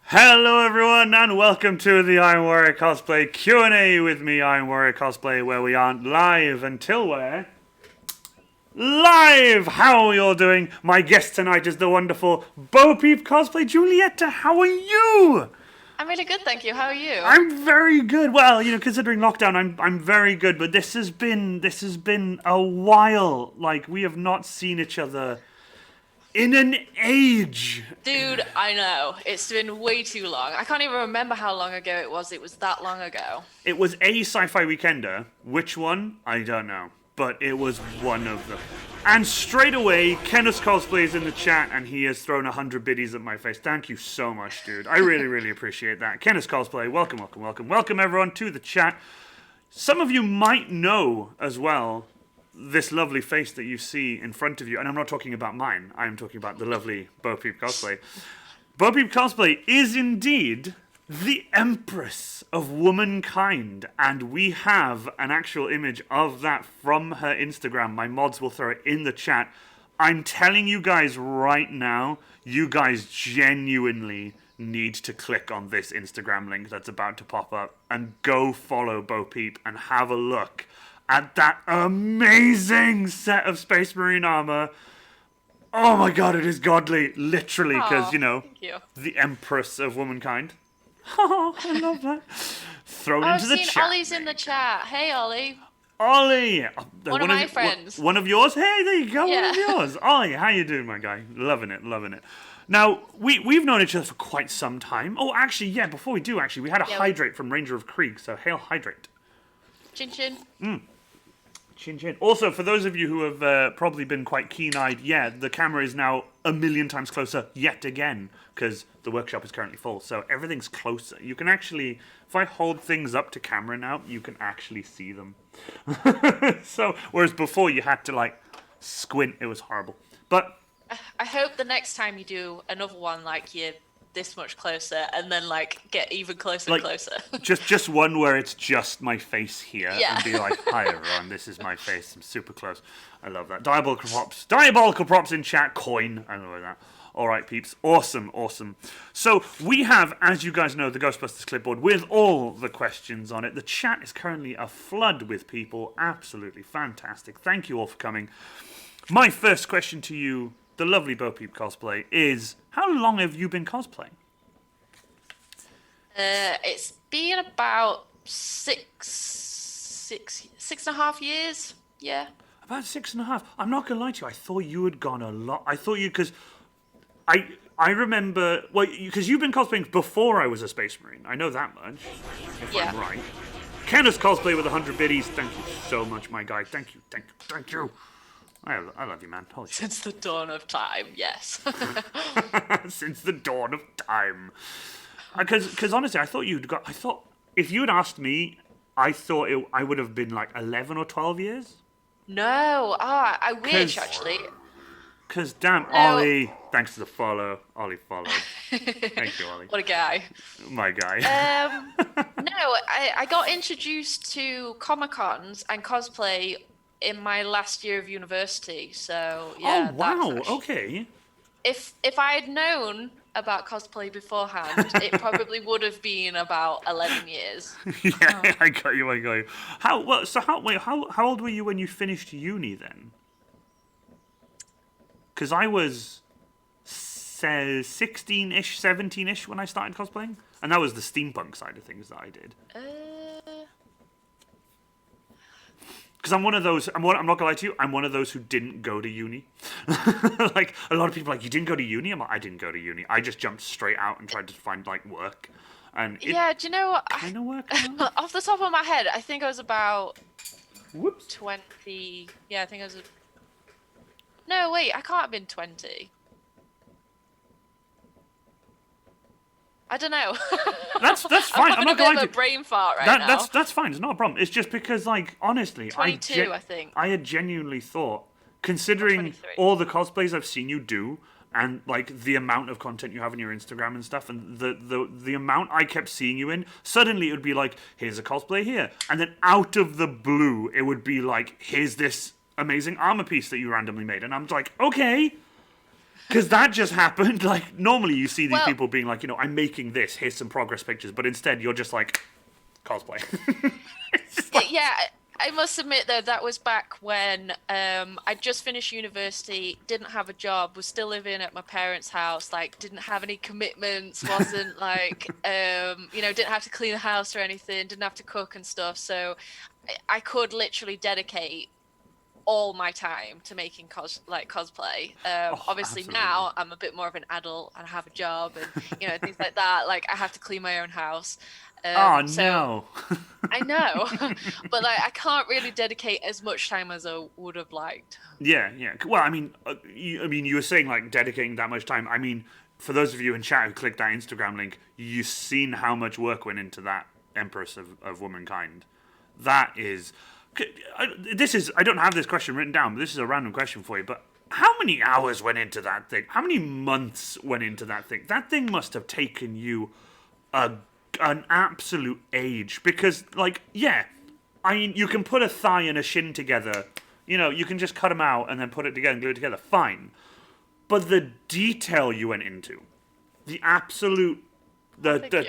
Hello everyone and welcome to the Iron Warrior Cosplay Q&A with me, Iron Warrior Cosplay, where we aren't live until we're live! How are you all doing? My guest tonight is the wonderful Beaupeep Cosplay. Julieta, how are you? I'm really good, thank you. How are you? I'm very good. Well, you know, considering lockdown, I'm very good, but this has been a while. Like, we have not seen each other in an age. Dude, I know. It's been way too long. I can't even remember how long ago it was. It was that long ago. It was a sci-fi weekender. Which one? I don't know. But it was one of them. And straight away, Kenneth Cosplay is in the chat, and he has thrown 100 biddies at my face. Thank you so much, dude. I really, really appreciate that. Kenneth Cosplay, welcome, welcome, welcome. Welcome, everyone, to the chat. Some of you might know, as well, this lovely face that you see in front of you. And I'm not talking about mine. I'm talking about the lovely Beaupeep Cosplay. Beaupeep Cosplay is indeed the Empress of Womankind, and we have an actual image of that from her Instagram. My mods will throw it in the chat. I'm telling you guys right now, you guys genuinely need to click on this Instagram link that's about to pop up and go follow Beaupeep and have a look at that amazing set of Space Marine armor. Oh my god, it is godly, literally, because, you know, the Empress of Womankind. Oh, I love that. Thrown into the chat. I've seen Ollie's in the chat. Hey, Ollie. Ollie. One of my friends. One of yours? Hey, there you go, yeah. One of yours. Ollie, how you doing, my guy? Loving it, loving it. Now, we've known each other for quite some time. Oh, actually, yeah, before we do, we had a hydrate from Ranger of Krieg, so hail hydrate. Chin chin. Chin chin. Also, for those of you who have probably been quite keen-eyed, yeah, the camera is now 1,000,000 times closer yet again, because the workshop is currently full, so everything's closer. You can actually, if I hold things up to camera now, you can actually see them. So, whereas before you had to, like, squint, it was horrible. But I hope the next time you do another one, like, you're this much closer, and then, like, get even closer and closer. just one where it's just my face here, yeah. And be like, hi everyone, this is my face, I'm super close. I love that. Diabolical props in chat, coin, I love that. Alright peeps, awesome, awesome. So, we have, as you guys know, the Ghostbusters clipboard with all the questions on it. The chat is currently aflood with people, absolutely fantastic. Thank you all for coming. My first question to you, the lovely Beaupeep Cosplay, is how long have you been cosplaying? It's been about six and a half years. Yeah. About 6.5. I'm not gonna lie to you. I thought you had gone a lot. I thought you, because I remember, well, because you've been cosplaying before I was a Space Marine. I know that much. If I'm right. Kenneth Cosplay with 100 biddies. Thank you so much, my guy. Thank you, thank you, thank you. I love you, man. Holy shit. Since the dawn of time, yes. Since the dawn of time. Because honestly, I thought if you had asked me, I thought I would have been like 11 or 12 years. No, I wish actually. Because damn, No. Ollie, thanks for the follow. Ollie followed. Thank you, Ollie. What a guy. My guy. No, I got introduced to Comic Cons and cosplay in my last year of university. So Oh, yeah, that's wow. actually, Okay. if I had known about cosplay beforehand, it probably would have been about 11 years. Yeah, I got you. I got you. How old were you when you finished uni then? Because I was 16-ish, 17-ish when I started cosplaying. And that was the steampunk side of things that I did. Because I'm one of those, I'm not gonna lie to you, I'm one of those who didn't go to uni. Like, a lot of people are like, you didn't go to uni? I'm like, I didn't go to uni. I just jumped straight out and tried to find, like, work. And it Yeah, do you know what? kind of worked out. Off the top of my head, I think I was about Whoops. 20. Yeah, I think I was. No, wait, I can't have been 20. I don't know. That's fine. I'm having not a bit going of to. a brain fart right now. That's fine. It's not a problem. It's just because, like, honestly, 22, I think. I had genuinely thought, considering 23. all the cosplays I've seen you do, and like the amount of content you have on your Instagram and stuff, and the amount I kept seeing you in, suddenly it would be like, here's a cosplay here, and then out of the blue, it would be like, here's this amazing armor piece that you randomly made, and I'm like, okay. Because that just happened. Like, normally you see these people being like, I'm making this, here's some progress pictures, but instead you're just like, cosplay. Yeah, I must admit though, that was back when I just finished university, didn't have a job, was still living at my parents' house, like didn't have any commitments, wasn't like, didn't have to clean the house or anything, didn't have to cook and stuff. So I could literally dedicate all my time to making cosplay. Obviously absolutely. now I'm a bit more of an adult and I have a job and things like that. Like I have to clean my own house. No. I know, but like I can't really dedicate as much time as I would have liked. Yeah. Well, I mean, you were saying like dedicating that much time. I mean, for those of you in chat who clicked that Instagram link, you've seen how much work went into that Empress of Womankind. That is. I don't have this question written down, but this is a random question for you. But how many hours went into that thing? How many months went into that thing? That thing must have taken you an absolute age. Because, like, yeah, I mean, you can put a thigh and a shin together. You can just cut them out and then put it together and glue it together. Fine. But the detail you went into, the absolute, the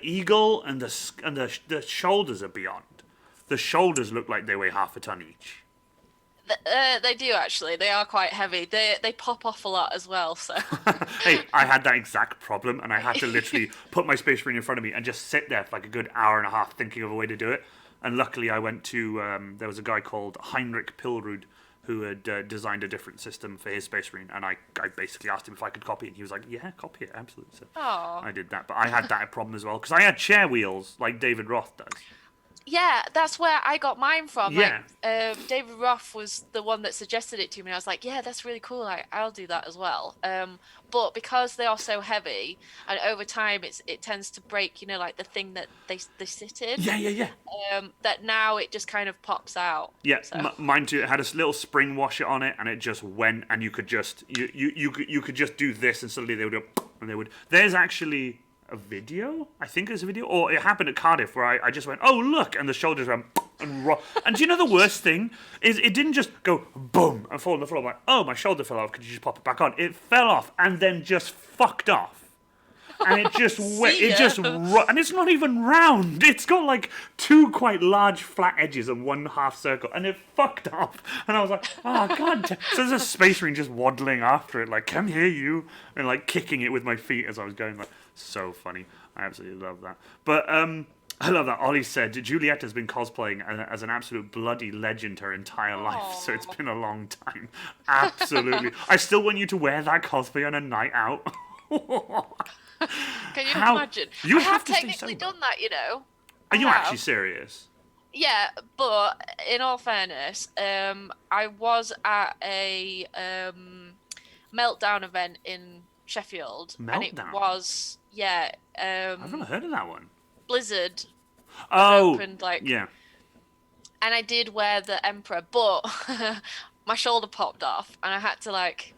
eagle and the shoulders are beyond. The shoulders look like they weigh half a ton each. They do actually. They are quite heavy. They pop off a lot as well. So. Hey, I had that exact problem, and I had to literally put my Space Marine in front of me and just sit there for like a good hour and a half thinking of a way to do it. And luckily, I went to there was a guy called Heinrich Pilrud who had designed a different system for his Space Marine, and I basically asked him if I could copy it, and he was like, "Yeah, copy it, absolutely." So I did that, but I had that problem as well because I had chair wheels like David Roth does. Yeah, that's where I got mine from. Yeah. Like, David Roth was the one that suggested it to me. I was like, yeah, that's really cool. I'll do that as well. But because they are so heavy, and over time it tends to break, like the thing that they sit in. Yeah. That now it just kind of pops out. Yeah, So. mine too. It had a little spring washer on it, and it just went, and you could just you could just do this, and suddenly they would go, and they would. There's actually a video, I think it's a video, or it happened at Cardiff where I just went, oh look, and the shoulders went and do you know the worst thing is it didn't just go boom and fall on the floor. I'm like, oh, my shoulder fell off, could you just pop it back on? It fell off and then just fucked off. And it just went, and it's not even round. It's got like two quite large flat edges and one half circle, and it fucked off. And I was like, oh god. So there's a Space Marine just waddling after it, like, come here, you, and like kicking it with my feet as I was going. Like, so funny. I absolutely love that. But I love that. Ollie said Juliet has been cosplaying as an absolute bloody legend her entire life, so it's been a long time. Absolutely. I still want you to wear that cosplay on a night out. Can you imagine? You I have to stay technically sober. done that, Are you actually serious? Yeah, but in all fairness, I was at a Meltdown event in Sheffield, and it Meltdown? was I've never heard of that one. Blizzard. Oh, Opened, like, yeah. and I did wear the Emperor, but my shoulder popped off, and I had to like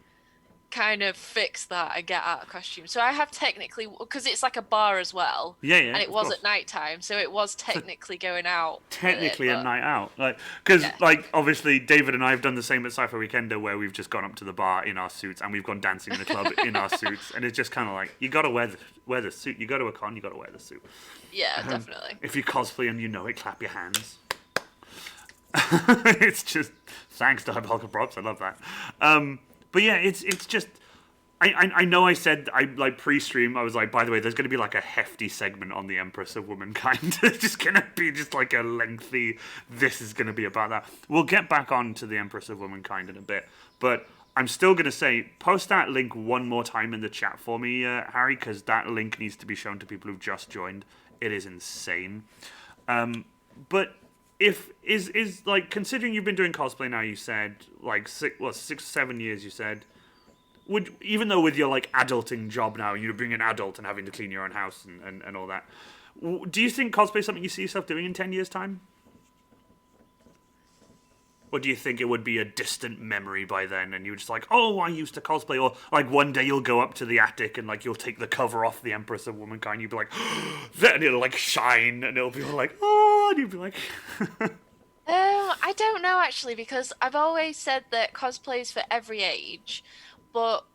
kind of fix that and get out of costume. So I have technically, because it's like a bar as well, Yeah, yeah, and it of was course. at night time, so it was technically going out with it. Technically a But night out, like, because yeah, like obviously David and I have done the same at Sci-Fi Weekender, where we've just gone up to the bar in our suits and we've gone dancing in the club in our suits, and it's just kind of like you gotta wear the suit. You go to a con, you gotta wear the suit. yeah, definitely. If you cosplay and you know it, clap your hands. It's just thanks, Diabolical Props. I love that. But yeah, it's just. I know I said I like pre-stream. I was like, by the way, there's going to be like a hefty segment on the Empress of Womankind. It's just going to be just like a lengthy. This is going to be about that. We'll get back on to the Empress of Womankind in a bit, but I'm still going to say post that link one more time in the chat for me, Harry, because that link needs to be shown to people who've just joined. It is insane. But if is like considering you've been doing cosplay now, you said like 6-7 years. You said. Would, even though with your like adulting job now, you're being an adult and having to clean your own house and all that, do you think cosplay is something you see yourself doing in 10 years' time? Or do you think it would be a distant memory by then and you're just like, oh, I used to cosplay? Or like one day you'll go up to the attic and like you'll take the cover off the Empress of Womankind, you'll be like, then it'll like shine and it'll be all like, oh, and you'll be like... I don't know actually, because I've always said that cosplay is for every age, but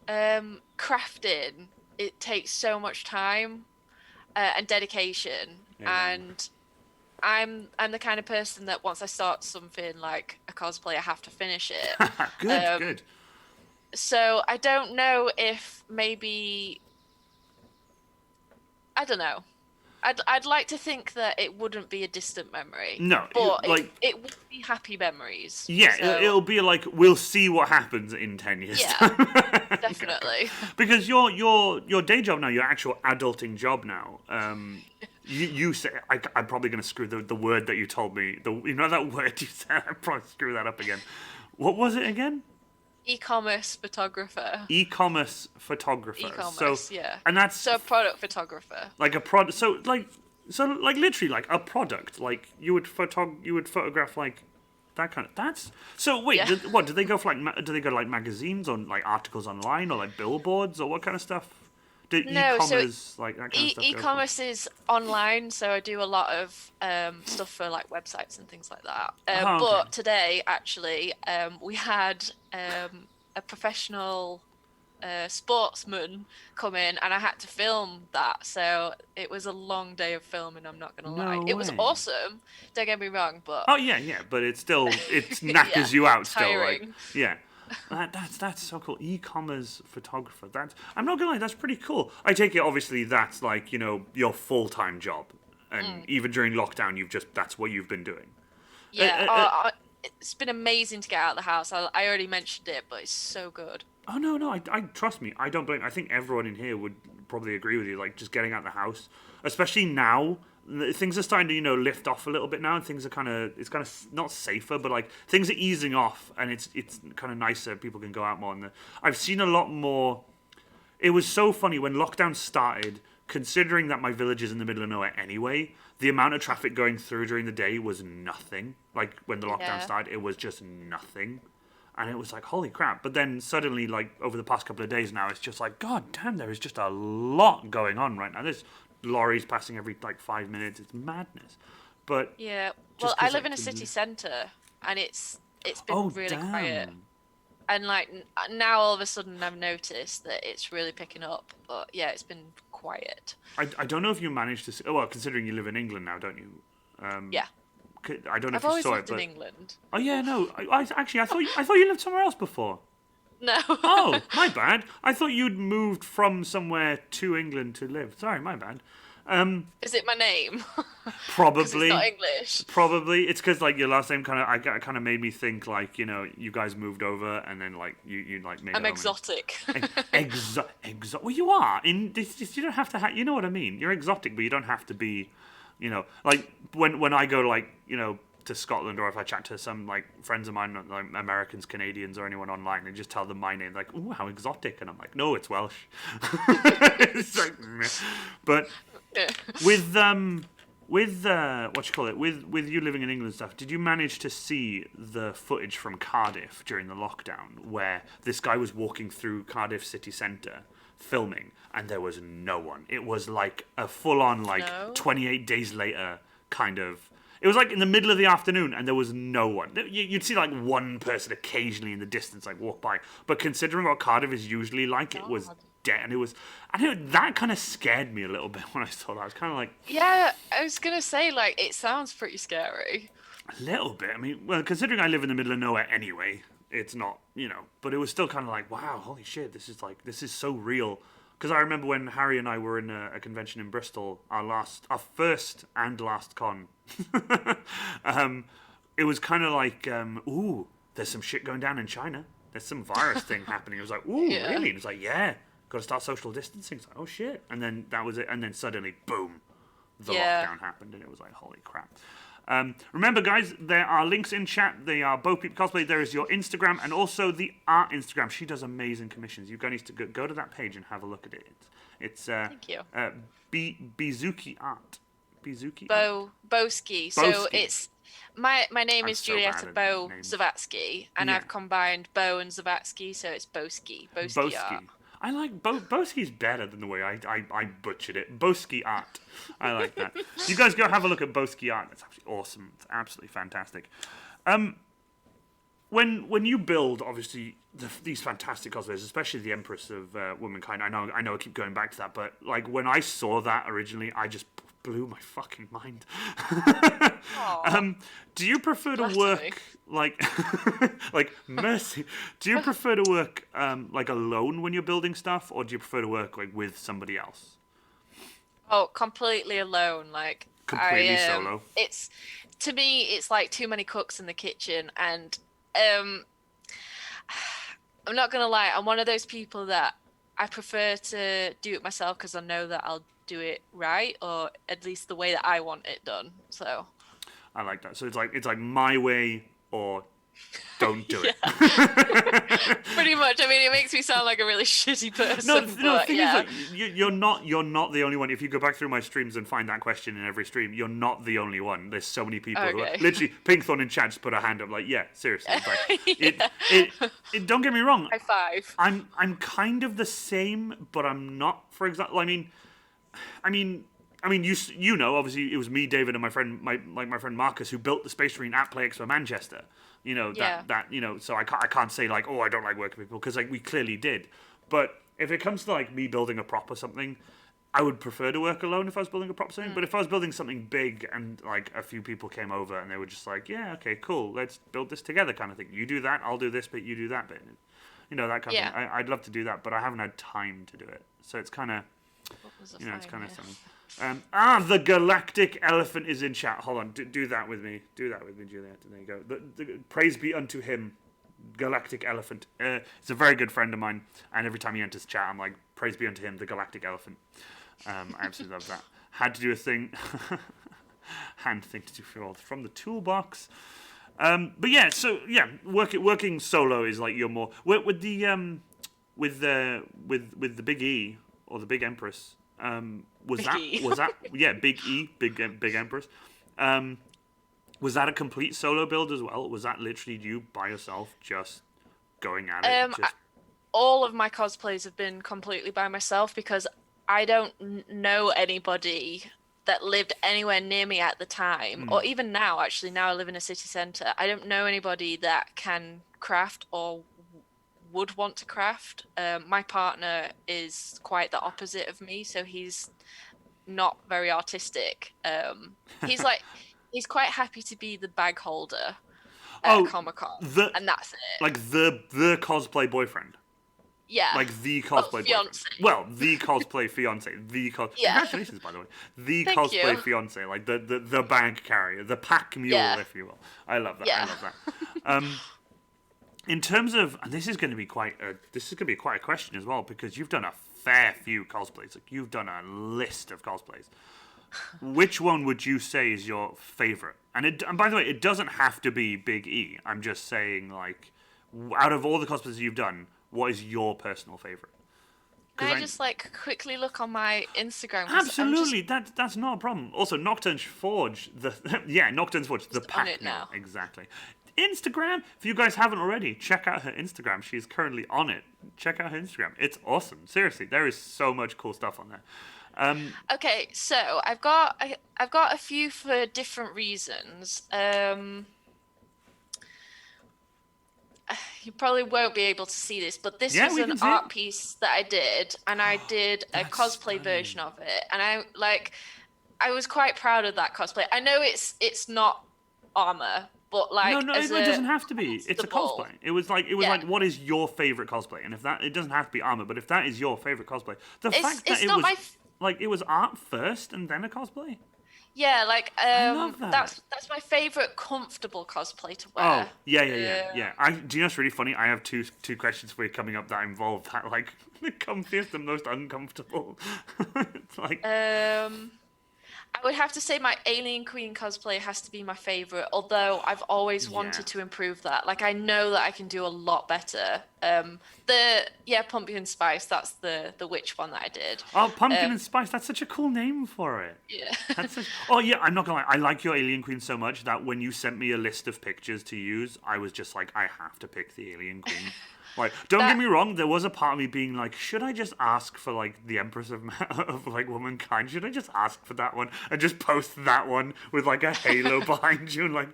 crafting, it takes so much time and dedication, Yeah. and I'm the kind of person that once I start something like a cosplay, I have to finish it. Good, good. So I don't know if maybe, I don't know. I'd like to think that it wouldn't be a distant memory. No, but like it would be happy memories. yeah, So, it'll be like we'll see what happens in 10 years. yeah, Time. definitely. Because your day job now, your actual adulting job now, you say I'm probably going to screw the word that you told me. You know that word you said. I probably screw that up again. What was it again? E-commerce photographer. E-commerce photographer. E-commerce, so, yeah. And that's So a product photographer. like a product. So like literally like a product. Like you would photograph like that kind of. That's so. Wait, Yeah. what do they go for? Like, do they go to like magazines or like articles online or like billboards or what kind of stuff? Do No, so e-commerce like that kind of stuff? Go for? e-commerce is online, so I do a lot of stuff for like websites and things like that. Oh, okay. But today, actually, we had a professional sportsman come in, and I had to film that. So it was a long day of filming. I'm not gonna lie. No It was way. awesome. Don't get me wrong, but Oh yeah, but it's still it knackers you out still. Like tiring. yeah. That's so cool. E-commerce photographer. I'm not gonna lie, that's pretty cool. I take it obviously that's like, your full-time job. And even during lockdown that's what you've been doing. Yeah, it's been amazing to get out of the house. I already mentioned it, but it's so good. Oh no, I trust me. I don't blame. I think everyone in here would probably agree with you. Like just getting out of the house, especially now, things are starting to lift off a little bit now, and things are it's kind of not safer, but like things are easing off, and it's kind of nicer. People can go out more, and I've seen a lot more. It was so funny when lockdown started. Considering that my village is in the middle of nowhere anyway, the amount of traffic going through during the day was nothing. Like when the lockdown Yeah. started, it was just nothing. And it was like, holy crap. But then suddenly, like, over the past couple of days now, it's just like, God damn, there is just a lot going on right now. There's lorries passing every, like, 5 minutes. It's madness. But Yeah. just Well, I 'cause, live like, in a the- city centre, and it's been Oh, really damn. quiet. And like now, all of a sudden, I've noticed that it's really picking up. But yeah, it's been quiet. I don't know if you managed to see... Well, considering you live in England now, don't you? Yeah. I don't know I've if you always saw lived it, but... in England. Oh, yeah, no. Actually, I thought you lived somewhere else before. No. Oh, my bad. I thought you'd moved from somewhere to England to live. Sorry, my bad. Is it my name? 'Cause Probably. it's not English. Probably. It's because, like, your last name kind of made me think, like, you guys moved over and then, like, you like, made I'm it home. exotic. Well, you are. You don't have to you know what I mean? You're exotic, but you don't have to be, like, when I go, like, to Scotland, or if I chat to some, like, friends of mine, like Americans, Canadians, or anyone online, and just tell them my name, like, ooh, how exotic. And I'm like, no, it's Welsh. It's like, meh. But Yeah. with With with you living in England and stuff, did you manage to see the footage from Cardiff during the lockdown where this guy was walking through Cardiff city centre filming and there was no one? It was like a full-on No. 28 days later kind of. It was like in the middle of the afternoon and there was no one. You'd see like one person occasionally in the distance like walk by, but considering what Cardiff is usually like, it was dead. And that kind of scared me a little bit when I saw that. I was kind of like, Yeah, I was gonna say, like, it sounds pretty scary. a little bit. I mean, well, considering I live in the middle of nowhere anyway, it's not, but it was still kind of like, wow, holy shit, this is so real. Because I remember when Harry and I were in a convention in Bristol, our first and last con. It was kind of like, ooh, there's some shit going down in China. There's some virus thing happening. It was like, ooh, Yeah. really? And it was like, yeah, got to start social distancing. It's like, oh shit. And then that was it. And then suddenly, boom, the lockdown happened, and it was like, holy crap. Remember, guys, there are links in chat. They are Beaupeep Cosplay. There is your Instagram and also the art Instagram. She does amazing commissions. You guys need to go to that page and have a look at it. It's Thank you. Bizuki Art. Bizuki. Boski. So Boski. it's my name I'm is so Julieta bad at Bo names. Zavatsky, and Yeah. I've combined Bo and Zavatsky, so it's Boski. Boski Art. Boski. I like Boski's better than the way I butchered it. Boski Art. I like that. You guys go have a look at Boski Art. It's absolutely awesome. It's absolutely fantastic. When you build, obviously, these fantastic cosplays, especially the Empress of Womankind, I know I keep going back to that, but like when I saw that originally, I just blew my fucking mind. Do you prefer to work like mercy? Do you prefer to work like alone when you're building stuff, or do you prefer to work like with somebody else? Oh, completely alone. Like Completely solo. It's to me, it's like too many cooks in the kitchen, and I'm not gonna lie. I'm one of those people that I prefer to do it myself because I know that I'll do it right, or at least the way that I want it done. So I like that. So it's like my way or don't do it. pretty much. I mean, it makes me sound like a really shitty person. No, the but thing yeah. is, like, you're not the only one. If you go back through my streams and find that question in every stream, you're not the only one. There's so many people who are, Okay. literally, Pinkthorn in chat just put her hand up, like, yeah, seriously. It's like, it don't get me wrong. High five. I'm kind of the same, but I'm not. For example, I mean, you know, obviously it was me, David, and my friend Marcus who built the Space Marine at Play Expo Manchester. You know Yeah. that you know, so I can't say like, oh, I don't like working with people, because like we clearly did. But if it comes to like me building a prop or something, I would prefer to work alone if I was building a prop or something. But if I was building something big and like a few people came over and they were just like, yeah, okay, cool, let's build this together, kind of thing. You do that, I'll do this bit, you do that bit. You know, that kind of thing. I'd love to do that, but I haven't had time to do it. So it's kind of, it's kind of something. The galactic elephant is in chat. Hold on, do that with me. Do that with me, Juliet. There you go. Praise be unto him, galactic elephant. It's a very good friend of mine, and every time he enters chat, I'm like, praise be unto him, the galactic elephant. I absolutely love that. Had to do a thing, hand thing to do from the toolbox. But yeah, so yeah, working solo is like you're more with the big E or the big Empress. Was that big E, big Empress? Was that a complete solo build as well? Was that literally you by yourself just going at it? All of my cosplays have been completely by myself because I don't know anybody that lived anywhere near me at the time, or even now. Actually, now I live in a city centre. I don't know anybody that can craft or would want to craft. My partner is quite the opposite of me, so he's not very artistic. He's quite happy to be the bag holder at Comic-Con, and that's it. Like the cosplay boyfriend. Yeah. Like the cosplay fiance. boyfriend. Well, the cosplay fiance. Congratulations, by the way. The Thank cosplay you. fiance, like the bag carrier, the pack mule, if you will. I love that. Yeah. I love that. In terms of, and this is going to be quite a question as well, because you've done a fair few cosplays. Like you've done a list of cosplays. Which one would you say is your favorite? And by the way, it doesn't have to be Big E. I'm just saying, like, out of all the cosplays you've done, what is your personal favorite? Can I just like quickly look on my Instagram? 'Cause Absolutely, that's not a problem. Also, Nocturne's Forge, Nocturne's Forge, the just on pack it now. exactly. Instagram, if you guys haven't already, check out her Instagram. She's currently on it. Check out her Instagram. It's awesome. Seriously, there is so much cool stuff on there. Okay, so I've got a few for different reasons. You probably won't be able to see this, but this Yeah, was we an can see it. art piece that I did, and I did a That's cosplay stunning. version of it, and I was quite proud of that cosplay. I know it's not armor, but No, like no, as it a doesn't have to be. It's a comfortable, cosplay. It was like, yeah. what is your favorite cosplay? And if that, it doesn't have to be armor, but if that is your favorite cosplay, the fact that It's not my it was art first and then a cosplay. yeah, like I love that. that's my favorite comfortable cosplay to Oh, wear. yeah. Do you know what's really funny? I have two questions for you coming up that involve that, like, the comfiest and most uncomfortable. It's like, I would have to say my Alien Queen cosplay has to be my favorite, although I've always yeah. wanted to improve that. Like I know that I can do a lot better. Pumpkin Spice, that's the witch one that I did. Oh, Pumpkin Um, and Spice, that's such a cool name for it. yeah. Oh, yeah, I'm not gonna lie. I like your Alien Queen so much that when you sent me a list of pictures to use, I was just like, I have to pick the Alien Queen. Like, don't get me wrong, there was a part of me being like, should I just ask for, like, the Empress of, of like, Womankind? Should I just ask for that one and just post that one with, like, a halo behind you? And, like...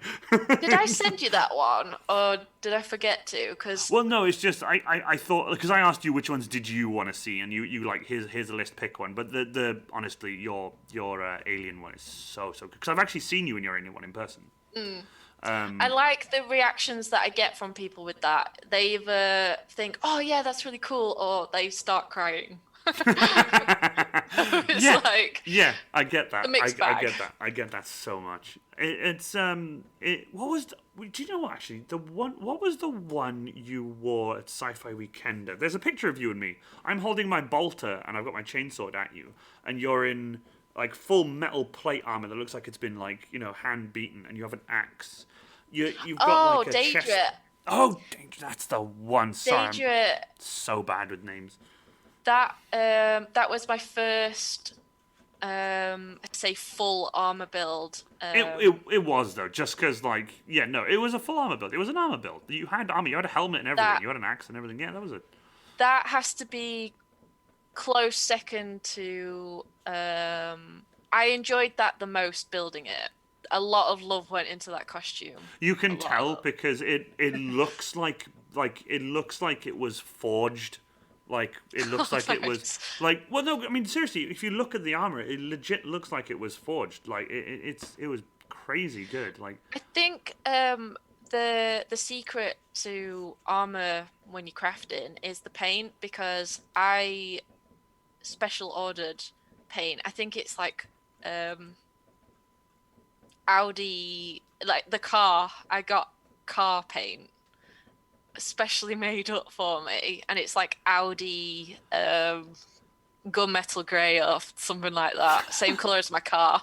Did I send you that one, or did I forget to? Because Well, no, it's just, I thought, because I asked you which ones did you want to see, and you like, here's a list, pick one. But honestly, your Alien one is so good. Because I've actually seen you in your Alien one in person. I like the reactions that I get from people with that. They either think, "Oh yeah, that's really cool," or they start crying. It's Yeah, like yeah, I get that. a mixed I bag. get that. I get that so much. What was? Do you know what? Actually, What was the one you wore at Sci-Fi Weekender? There's a picture of you and me. I'm holding my bolter and I've got my chainsaw at you, and you're in like full metal plate armor that looks like it's been like hand beaten, and you have an axe. You've got like a Daedra. chest. Oh, that's the one. Sorry, I'm Daedra, so bad with names. that was my first I'd say full armor build. It was though, just because it was a full armor build. It was an armor build. You had armor, you had a helmet and everything. That You had an axe and everything. Yeah, that was it. that has to be close second to I enjoyed that the most building it. A lot of love went into that costume. You A can lot of tell love. because it looks like it was forged. Like it looks like it was Thanks. like well no I mean seriously if you look at the armor it legit looks like it was forged like it was crazy good like I think the secret to armor when you're crafting is the paint, because I special ordered paint. I think it's like Audi, like the car. I got car paint specially made up for me, and it's like Audi gunmetal grey or something like that. Same color as my car.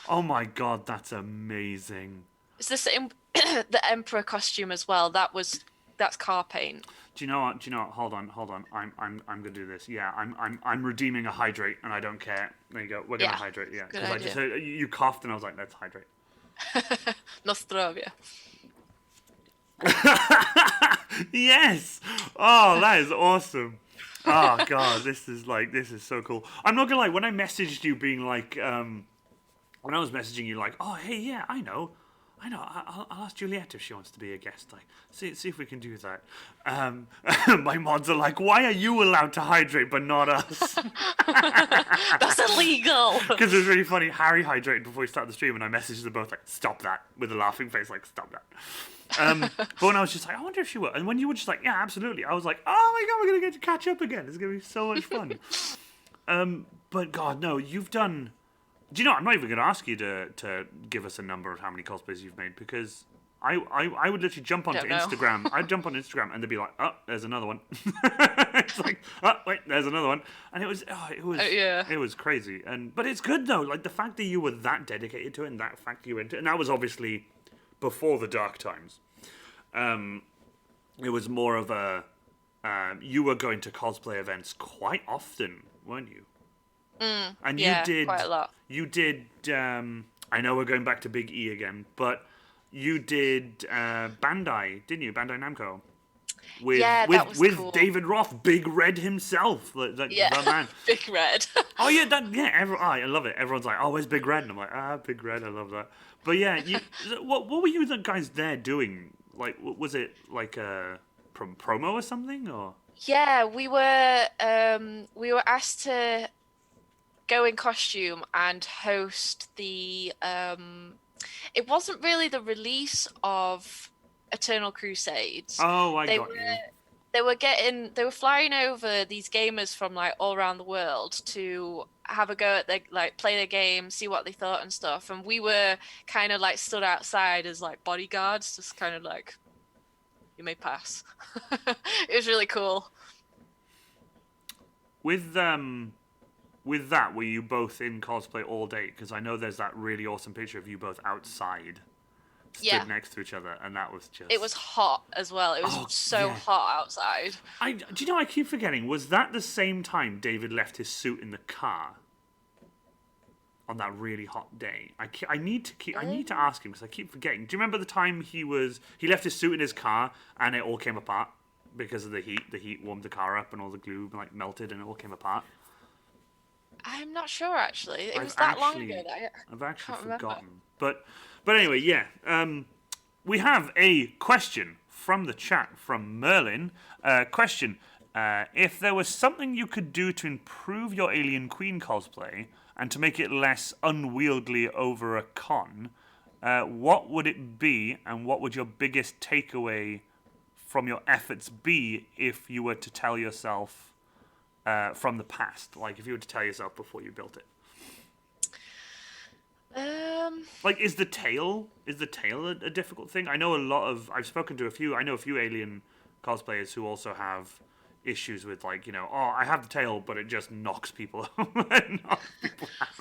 oh my god that's amazing. It's the same. The Emperor costume as well. That's car paint. Do you know what? Hold on. I'm gonna do this. Yeah, I'm redeeming a hydrate, and I don't care. There you go. We're gonna Yeah, hydrate. Yeah, good because I just idea. heard you coughed, and I was like, let's hydrate. Nostrovia. Yes. Oh, that is awesome. Oh god, this is so cool. I'm not gonna lie. When I messaged you, being like, when I was messaging you, like, oh hey, yeah, I know. I'll ask Juliet if she wants to be a guest. Like, see if we can do that. My mods are like, why are you allowed to hydrate but not us? That's illegal. Because it was really funny. Harry hydrated before we started the stream, and I messaged them both like, stop that, with a laughing face, like, stop that. But when I was just like, I wonder if she will. And when you were just like, yeah, absolutely, I was like, oh my god, we're gonna get to catch up again. It's gonna be so much fun. But god, no, you've done. Do you know? I'm not even going to ask you to give us a number of how many cosplays you've made, because I would literally jump onto Don't know. Instagram. I'd jump on Instagram and they'd be like, oh, there's another one. It's like, oh wait, there's another one, and it was Yeah. it was crazy. But it's good though, like the fact that you were that dedicated to it, and that fact you were into it, and that was obviously before the dark times. It was more of a you were going to cosplay events quite often, weren't you? And Yeah, quite a lot. you did. I know we're going back to Big E again, but you did Bandai, didn't you? Bandai Namco with Yeah, that was with cool. David Roth, Big Red himself, Yeah, the man. Big Red. Oh yeah, I love it. Everyone's like, "Oh, where's Big Red?" And I'm like, Big Red, I love that. But yeah, what were you guys there doing? Like, was it like a promo or something, or? Yeah, we were asked to go in costume and host the it wasn't really the release of Eternal Crusades. Oh, I They got were you. they were flying over these gamers from like all around the world to have a go at the like play the game, see what they thought and stuff. And we were kind of like stood outside as like bodyguards, just kind of like you may pass. It was really cool. With with that, were you both in cosplay all day? Because I know there's that really awesome picture of you both outside, Yeah. stood next to each other, and that was just. It was hot as well. It was Oh so yeah. hot outside. Do you know? I keep forgetting. Was that the same time David left his suit in the car on that really hot day? I need to ask him because I keep forgetting. Do you remember the time he left his suit in his car and it all came apart because of the heat? The heat warmed the car up and all the glue like melted and it all came apart. I'm not sure actually. It I've was that long actually, ago that I've actually can't remember. forgotten. But anyway, yeah. We have a question from the chat from Merlin. Question: if there was something you could do to improve your Alien Queen cosplay and to make it less unwieldy over a con, what would it be, and what would your biggest takeaway from your efforts be if you were to tell yourself from the past, like if you were to tell yourself before you built it? Like, is the tail a difficult thing? I know I've spoken to I know a few alien cosplayers who also have issues with, like, I have the tail, but it just knocks people knocks people out.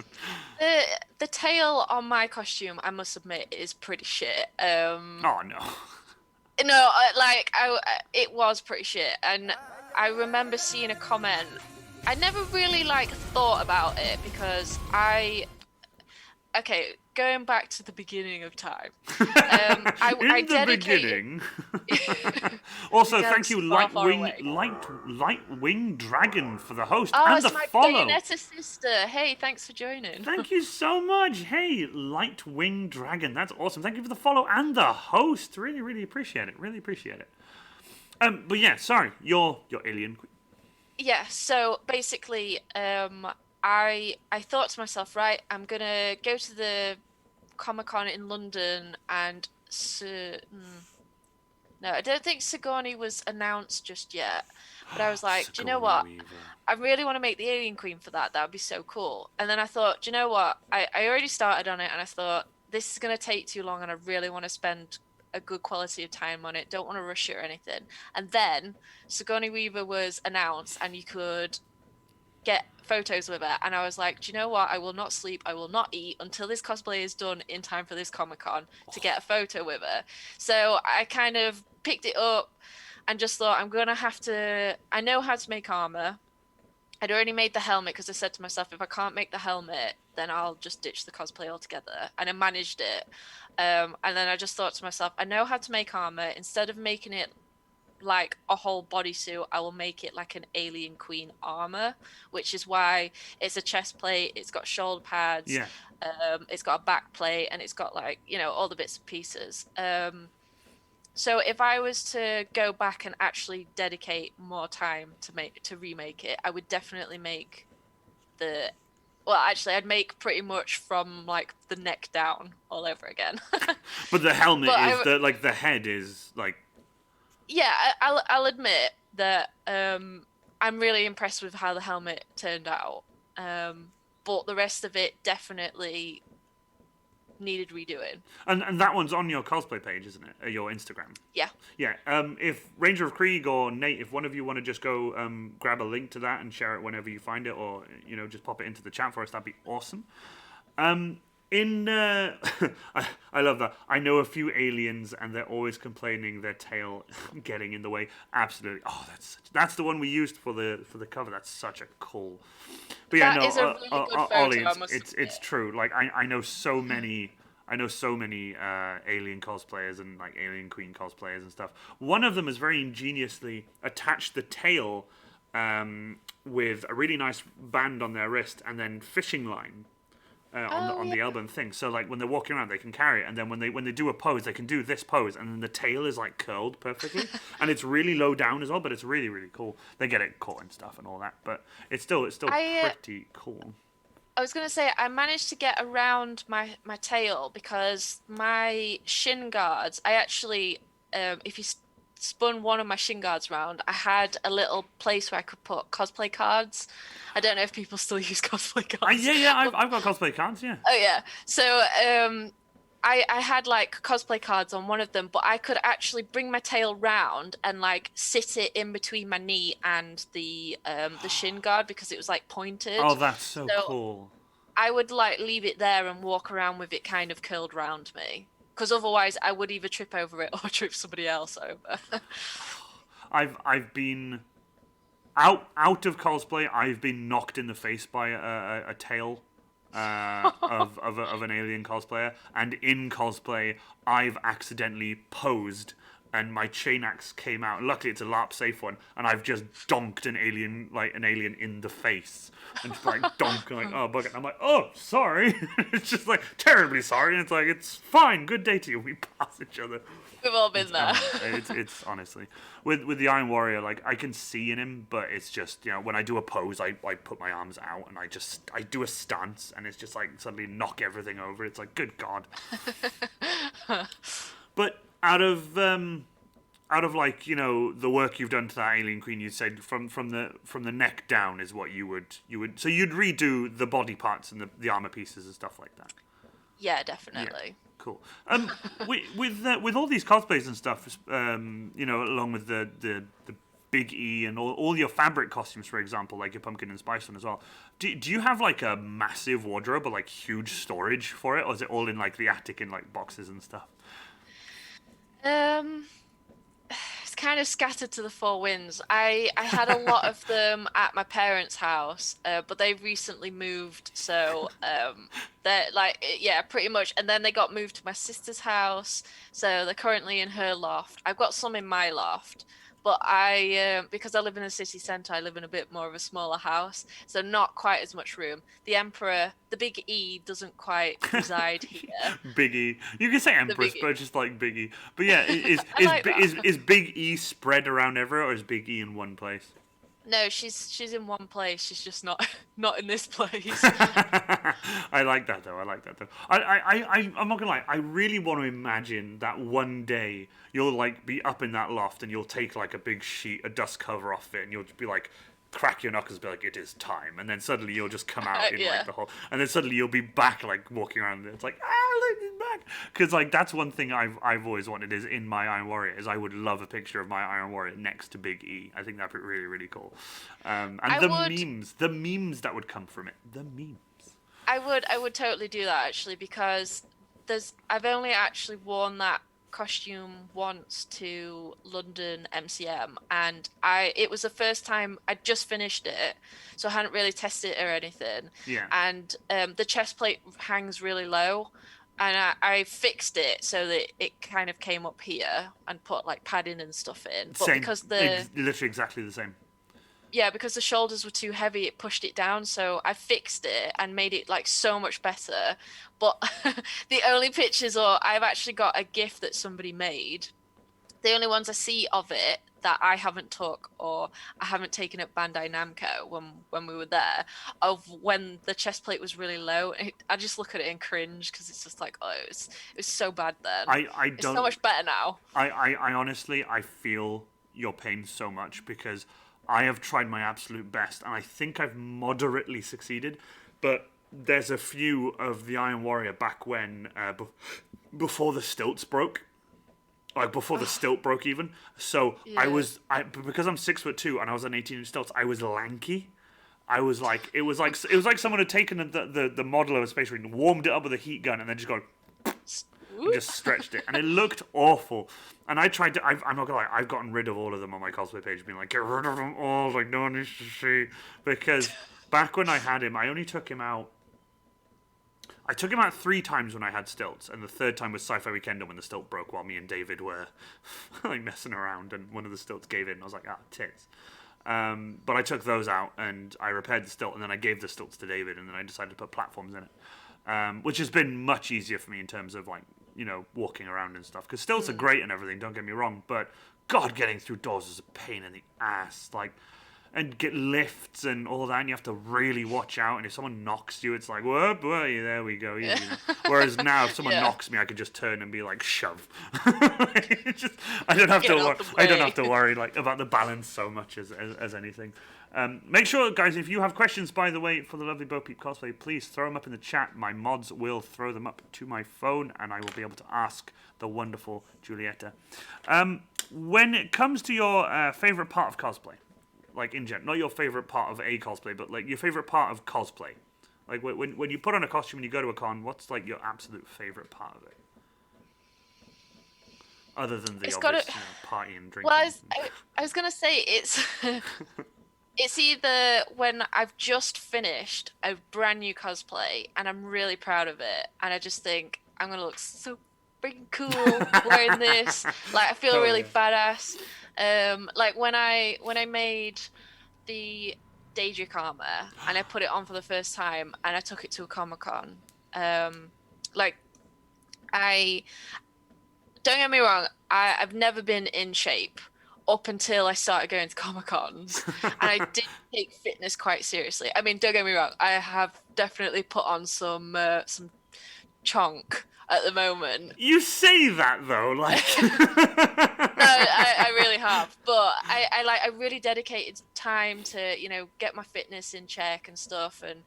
The tail on my costume, I must admit, is pretty shit. Oh no. No, it was pretty shit, and I remember seeing a comment. I never really like thought about it because okay, going back to the beginning of time. I In the dedicated. beginning. Also, Again, thank you, far away. Lightwing Dragon, for the host Oh, and it's the my follow. Bayonetta sister. Hey, thanks for joining. Thank you so much. Hey, Lightwing Dragon. That's awesome. Thank you for the follow and the host. Really, really appreciate it. Really appreciate it. But yeah, sorry. Your alien queen. Yeah, so basically, I thought to myself, right, I'm gonna go to the Comic-Con in London and no, I don't think Sigourney was announced just yet. But I was like, do you know Sigourney what? Weaver. I really want to make the Alien Queen for that. That would be so cool. And then I thought, do you know what? I already started on it and I thought, this is going to take too long and I really want to spend a good quality of time on it. Don't want to rush it or anything. And then Sigourney Weaver was announced and you could get photos with her. And I was like, do you know what? I will not sleep. I will not eat until this cosplay is done in time for this Comic-Con to get a photo with her. So I kind of picked it up and just thought, I know how to make armor. I'd already made the helmet because I said to myself, if I can't make the helmet, then I'll just ditch the cosplay altogether. And I managed it. And then I just thought to myself, I know how to make armor. Instead of making it like a whole bodysuit, I will make it like an Alien Queen armor, which is why it's a chest plate, it's got shoulder pads, Yeah. it's got a back plate, and it's got like, all the bits and pieces. So if I was to go back and actually dedicate more time to remake it, I would definitely make I'd make pretty much from like the neck down all over again. But the helmet But the head is like. yeah, I'll admit that I'm really impressed with how the helmet turned out. But the rest of it definitely needed redoing. And that one's on your cosplay page, isn't it? Your Instagram. Yeah. Yeah. If Ranger of Krieg or Nate, if one of you want to just go grab a link to that and share it whenever you find it, or just pop it into the chat for us, that'd be awesome. In I love that. I know a few aliens, and they're always complaining their tail getting in the way. Absolutely. Oh, that's the one we used for the cover. That's such a cool. But yeah, That no, is a really good Ollie, photo, I must it's admit. true. Like I know so many. I know so many alien cosplayers and like alien queen cosplayers and stuff. One of them has very ingeniously attached the tail with a really nice band on their wrist and then fishing line Oh on yeah. the elbow thing. So like when they're walking around, they can carry it, and then when they do a pose, they can do this pose, and then the tail is like curled perfectly, and it's really low down as well. But it's really really cool. They get it caught and stuff and all that, but it's still I pretty cool. I was gonna say I managed to get around my tail because my shin guards. I actually, if you spun one of my shin guards round, I had a little place where I could put cosplay cards. I don't know if people still use cosplay cards, Yeah, but I've got cosplay cards. Yeah. oh yeah. So I had like cosplay cards on one of them, but I could actually bring my tail round and like sit it in between my knee and the shin guard because it was like Oh, pointed. that's so So cool. I would like leave it there and walk around with it kind of curled round me. Because otherwise I would either trip over it or trip somebody else over. I've been out of cosplay. I've been knocked in the face by a tail of an alien cosplayer, and in cosplay, I've accidentally posed, and my chain axe came out. Luckily, it's a LARP safe one, and I've just donked an alien in the face, and just like donk, like oh bugger. And I'm like, oh sorry. It's just like terribly sorry, and it's like it's fine. Good day to you. We pass each other. We've all been there. It's honestly with the Iron Warrior, like I can see in him, but it's just when I do a pose, I put my arms out and I do a stance, and it's just like suddenly knock everything over. It's like good God. But out of like the work you've done to that alien queen, you said from the neck down is what you would so you'd redo the body parts and the armor pieces and stuff like that. Yeah, Yeah, definitely. cool. With all these cosplays and stuff, along with the Big E and all your fabric costumes, for example, like your pumpkin and spice one as well. Do you have like a massive wardrobe or like huge storage for it, or is it all in like the attic in like boxes and stuff? Um, it's kind of scattered to the four winds. I had a lot of them at my parents' house, but they recently moved, so they're like yeah, pretty much. And then they got moved to my sister's house, so they're currently in her loft. I've got some in my loft, but I because I live in a city centre, I live in a bit more of a smaller house, so not quite as much room. The Emperor, the Big E, doesn't quite reside here. Biggie. You can say The Empress, Big E. but just like Biggie. But yeah, I like that. is Big E spread around everywhere, or is Big E in one place? No, she's in one place. She's just not not in this place. I like that though. I like that though. I'm not gonna lie. I really want to imagine that one day you'll like be up in that loft and you'll take like a big sheet, a dust cover off it, and you'll just be like, crack your knuckles, be like, it is time, and then suddenly you'll just come out in Yeah. like the whole, and then suddenly you'll be back like walking around. And it's like look, he's back, because like that's one thing I've always wanted is in my Iron Warrior is I would love a picture of my Iron Warrior next to Big E. I think that'd be really really cool. And I would the memes that would come from it, the memes. I would totally do that actually because I've only actually worn that costume once to London MCM and it was the first time I'd just finished it, so I hadn't really tested it or anything. Yeah. And the chest plate hangs really low, and I fixed it so that it kind of came up here and put like padding and stuff in. But Same, because literally exactly the same. yeah, because the shoulders were too heavy, it pushed it down. So I fixed it and made it like so much better. But the only pictures, or I've actually got a GIF that somebody made. The only ones I see of it that I haven't took or I haven't taken at Bandai Namco when we were there, of when the chest plate was really low. I just look at it and cringe because it's just like, oh, it was so bad then. I It's so don't. much better now. I honestly I feel your pain so much because I have tried my absolute best and I think I've moderately succeeded, but there's a few of the Iron Warrior back when before the stilts broke. Like before the stilt broke even. So Yeah. because I'm 6'2" and I was on 18-inch stilts, I was lanky. I was like, it was like someone had taken the model of a space marine, warmed it up with a heat gun, and then just gone and just stretched it, and it looked awful. And I tried to. I'm not gonna lie. I've gotten rid of all of them on my cosplay page, being like, get rid of them all. Like no one needs to see. Because back when I had him, I only took him out. I took him out 3 times when I had stilts, and the 3rd time was Sci-Fi Weekender when the stilt broke while me and David were like messing around, and one of the stilts gave in. I was like, tits. But I took those out, and I repaired the stilt, and then I gave the stilts to David, and then I decided to put platforms in it, which has been much easier for me in terms of, like, you know, walking around and stuff. Because stilts are great and everything, don't get me wrong, but God, getting through doors is a pain in the ass. Like, and get lifts and all that, and you have to really watch out. And if someone knocks you, it's like, whoop, there we go. Easy. Whereas now, if someone knocks me, I can just turn and be like, shove. I don't have to worry like about the balance so much as anything. Make sure, guys, if you have questions, by the way, for the lovely Beaupeep Cosplay, please throw them up in the chat. My mods will throw them up to my phone, and I will be able to ask the wonderful Julieta. When it comes to your favorite part of cosplay, like in general, not your favorite part of a cosplay, but like your favorite part of cosplay. Like when you put on a costume and you go to a con, what's like your absolute favorite part of it? Other than the obvious party and drinking. Well, I was gonna say it's it's either when I've just finished a brand new cosplay and I'm really proud of it, and I just think I'm gonna look so freaking cool wearing this. Like I feel really badass. Like when I made the Daedric armor and I put it on for the first time and I took it to a Comic-Con. Like I don't get me wrong, I've never been in shape up until I started going to Comic-Cons, and I did take fitness quite seriously. I mean, don't get me wrong, I have definitely put on some chonk at the moment. You say that though, like. No, I really have, but I really dedicated time to, you know, get my fitness in check and stuff, and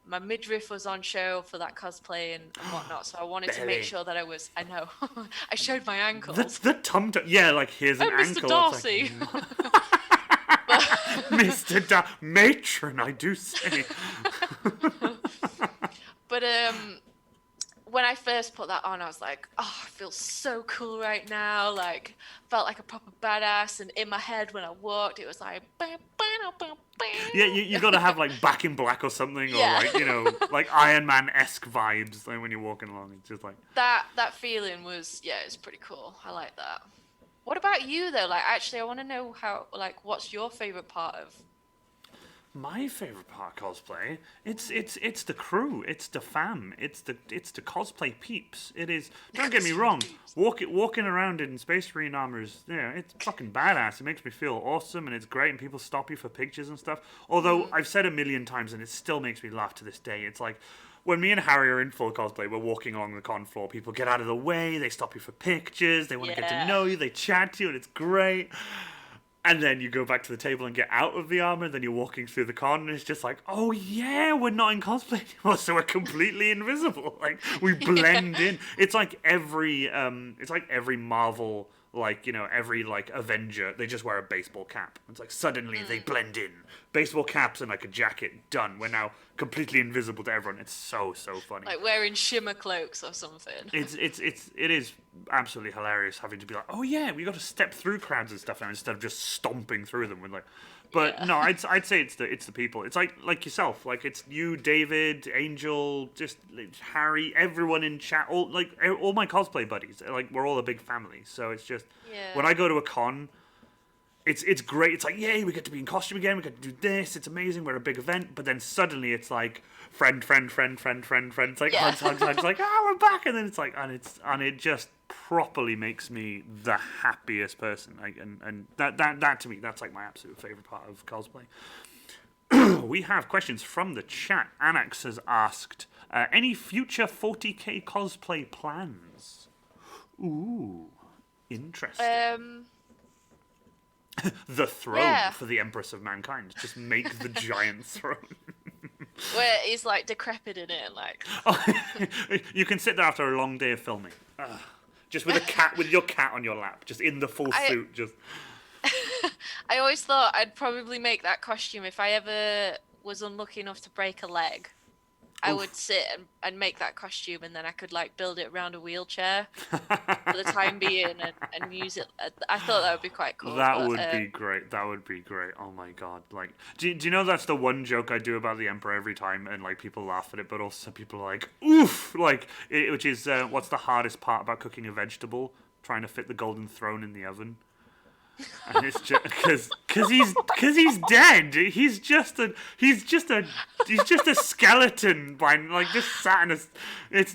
my midriff was on show for that cosplay and whatnot, so I wanted to make sure that I know, I showed my ankles. The yeah, like here's an Mr. ankle. Darcy. Mr. Matron, I do say. But when I first put that on, I was like, oh, I feel so cool right now. Like, felt like a proper badass. And in my head, when I walked, it was like, yeah, you got to have like Back in Black or something, or like, you know, like Iron Man-esque vibes like, when you're walking along. It's just like that feeling was, yeah, it's pretty cool. I like that. What about you though? Like, actually, I want to know what's your favorite part of? My favorite part of cosplay, it's the crew, it's the fam, it's the cosplay peeps. It is. Don't get me wrong, walking around in Space Marine armor is, it's fucking badass. It makes me feel awesome, and it's great, and people stop you for pictures and stuff. Although I've said a million times, and it still makes me laugh to this day. It's like when me and Harry are in full cosplay, we're walking along the con floor. People get out of the way, they stop you for pictures, they want to get to know you, they chat to you, and it's great. And then you go back to the table and get out of the armor, and then you're walking through the con, and it's just like, oh yeah, we're not in cosplay anymore, so we're completely invisible. Like, we blend in. It's like every Marvel, like, you know, every, like, Avenger, they just wear a baseball cap. It's like, suddenly they blend in. Baseball caps and, like, a jacket, done. We're now completely invisible to everyone. It's so funny. Like wearing shimmer cloaks or something. It is absolutely hilarious having to be like, oh yeah, we got to step through crowds and stuff now instead of just stomping through them with like. But no, I'd say it's the people. It's like yourself, like it's you, David, Angel, just Harry, everyone in chat, all my cosplay buddies. Like we're all a big family, so it's just when I go to a con. It's great. It's like, yay, we get to be in costume again. We get to do this. It's amazing. We're a big event. But then suddenly it's like friend. It's like hugs. Like, we're back. And then it's like, and it just properly makes me the happiest person. Like, and that to me, that's like my absolute favorite part of cosplay. We have questions from the chat. Anax has asked, any future 40k cosplay plans? Ooh, interesting. The throne for the Empress of Mankind. Just make the giant throne. Where he's like decrepit in it, like. You can sit there after a long day of filming, just with your cat on your lap, just in the full suit, just. I always thought I'd probably make that costume if I ever was unlucky enough to break a leg. I would Oof. sit and make that costume, and then I could like build it around a wheelchair for the time being and use it. I thought that would be quite cool, That but would be great. That would be great. Oh my god! Like, do you know that's the one joke I do about the Emperor every time, and like people laugh at it, but also people are like, "Oof!" Like, which is what's the hardest part about cooking a vegetable? Trying to fit the golden throne in the oven. And it's just because he's dead. He's just a skeleton by like just sat in a. It's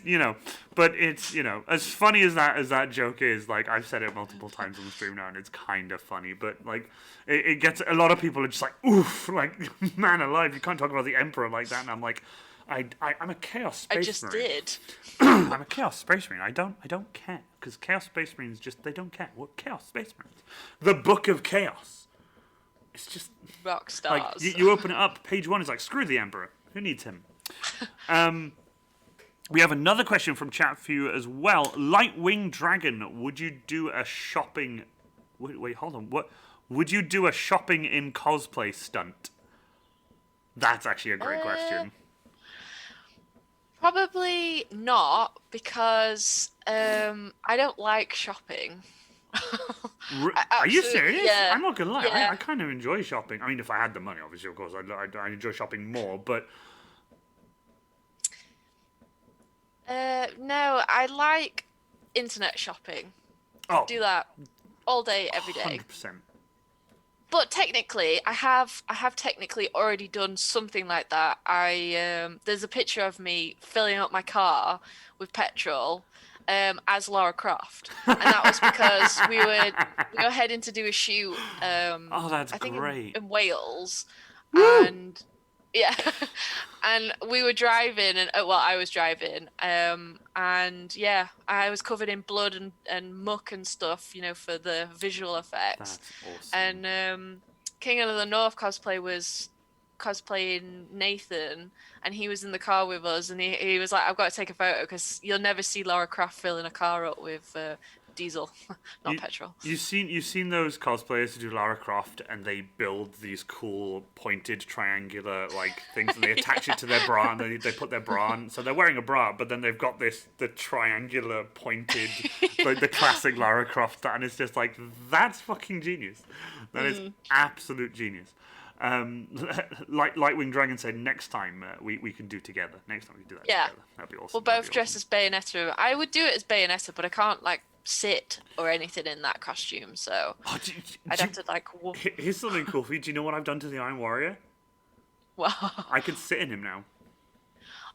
but it's as funny as that joke is. Like I've said it multiple times on the stream now, and it's kind of funny. But like it gets a lot of people are just like oof, like man alive, you can't talk about the Emperor like that. And I'm like, I'm a Chaos Space I just Marine. did. I'm a Chaos Space Marine. I don't care because Chaos Space Marines they don't care. What Chaos Space Marines? The Book of Chaos. It's just Rock like stars. you open it up. Page 1 is like screw the Emperor. Who needs him? We have another question from chat for you as well. Lightwing Dragon, would you do a shopping? Wait, hold on. What would you do a shopping in cosplay stunt? That's actually a great question. Probably not because I don't like shopping. Are you Absolutely, serious? yeah, I'm not gonna lie. yeah. I kind of enjoy shopping. I mean, if I had the money, obviously, of course, I enjoy shopping more. But No, I like internet shopping. oh, Do that all day, every day. 100%. But technically, I have technically already done something like that. There's a picture of me filling up my car with petrol as Lara Croft, and that was because we were heading to do a shoot. Oh, that's I think great. in Wales, Woo! and yeah, and we were driving, and well, I was driving, and yeah, I was covered in blood and muck and stuff, for the visual effects. That's awesome. And King of the North cosplay was cosplaying Nathan, and he was in the car with us, and he was like, "I've got to take a photo because you'll never see Lara Croft filling a car up with diesel, not petrol." You've seen those cosplayers who do Lara Croft and they build these cool pointed triangular like things and they attach it to their bra and they put their bra on. So they're wearing a bra, but then they've got the triangular pointed like the classic Lara Croft, and it's just like that's fucking genius. That is absolute genius. Lightwing Dragon said next time we can do together. Next time we can do that together. That'd be awesome. We'll both dress as Bayonetta. I would do it as Bayonetta, but I can't like sit or anything in that costume, so I'd have to like. Here's something cool for you. Do you know what I've done to the Iron Warrior? Wow. I can sit in him now.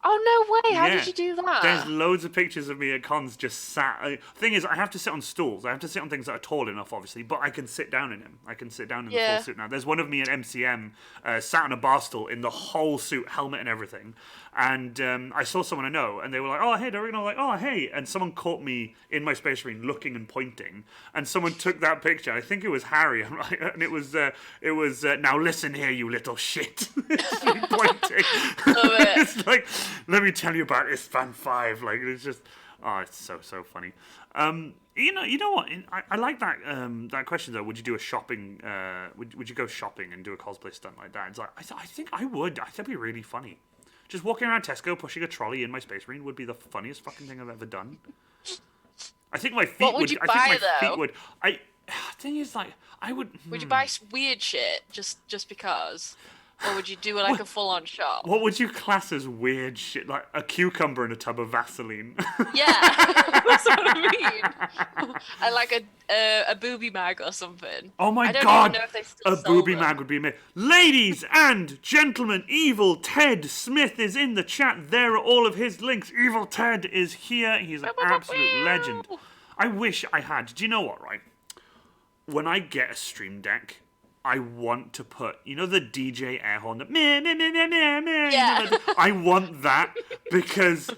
Oh no way! How Yeah. did you do that? There's loads of pictures of me at cons just sat. Thing is, I have to sit on stools. I have to sit on things that are tall enough, obviously, but I can sit down in him. I can sit down in the full suit now. There's one of me at MCM sat on a bar stool in the whole suit, helmet and everything. And I saw someone I know, and they were like, "Oh, hey, Derek," and I was like, "Oh, hey," and someone caught me in my Space Marine looking and pointing, and someone took that picture. I think it was Harry, and it was now listen here, you little shit. It's me pointing. It's like, let me tell you about Ispan 5. Like it's just, oh, it's so funny. You know what? I like that that question though. Would you do a shopping? Would you go shopping and do a cosplay stunt like that? It's like I think I would. I think it'd be really funny. Just walking around Tesco pushing a trolley in my Space Marine would be the funniest fucking thing I've ever done. I think my feet What would you I buy, think my though? feet would. Thing is, like, I would. Would you buy weird shit just because, or would you do like a full-on shop? What would you class as weird shit? Like a cucumber in a tub of Vaseline. Yeah, that's what I mean. I like a booby mag or something. Oh my I don't god! even know if they still A sell booby them. mag would be amazing. Ladies and gentlemen, Evil Ted Smith is in the chat. There are all of his links. Evil Ted is here. He's an absolute legend. I wish I had. Do you know what, right? When I get a stream deck, I want to put, the DJ air horn that meh, meh, meh, meh, meh, meh, Yeah. I want that because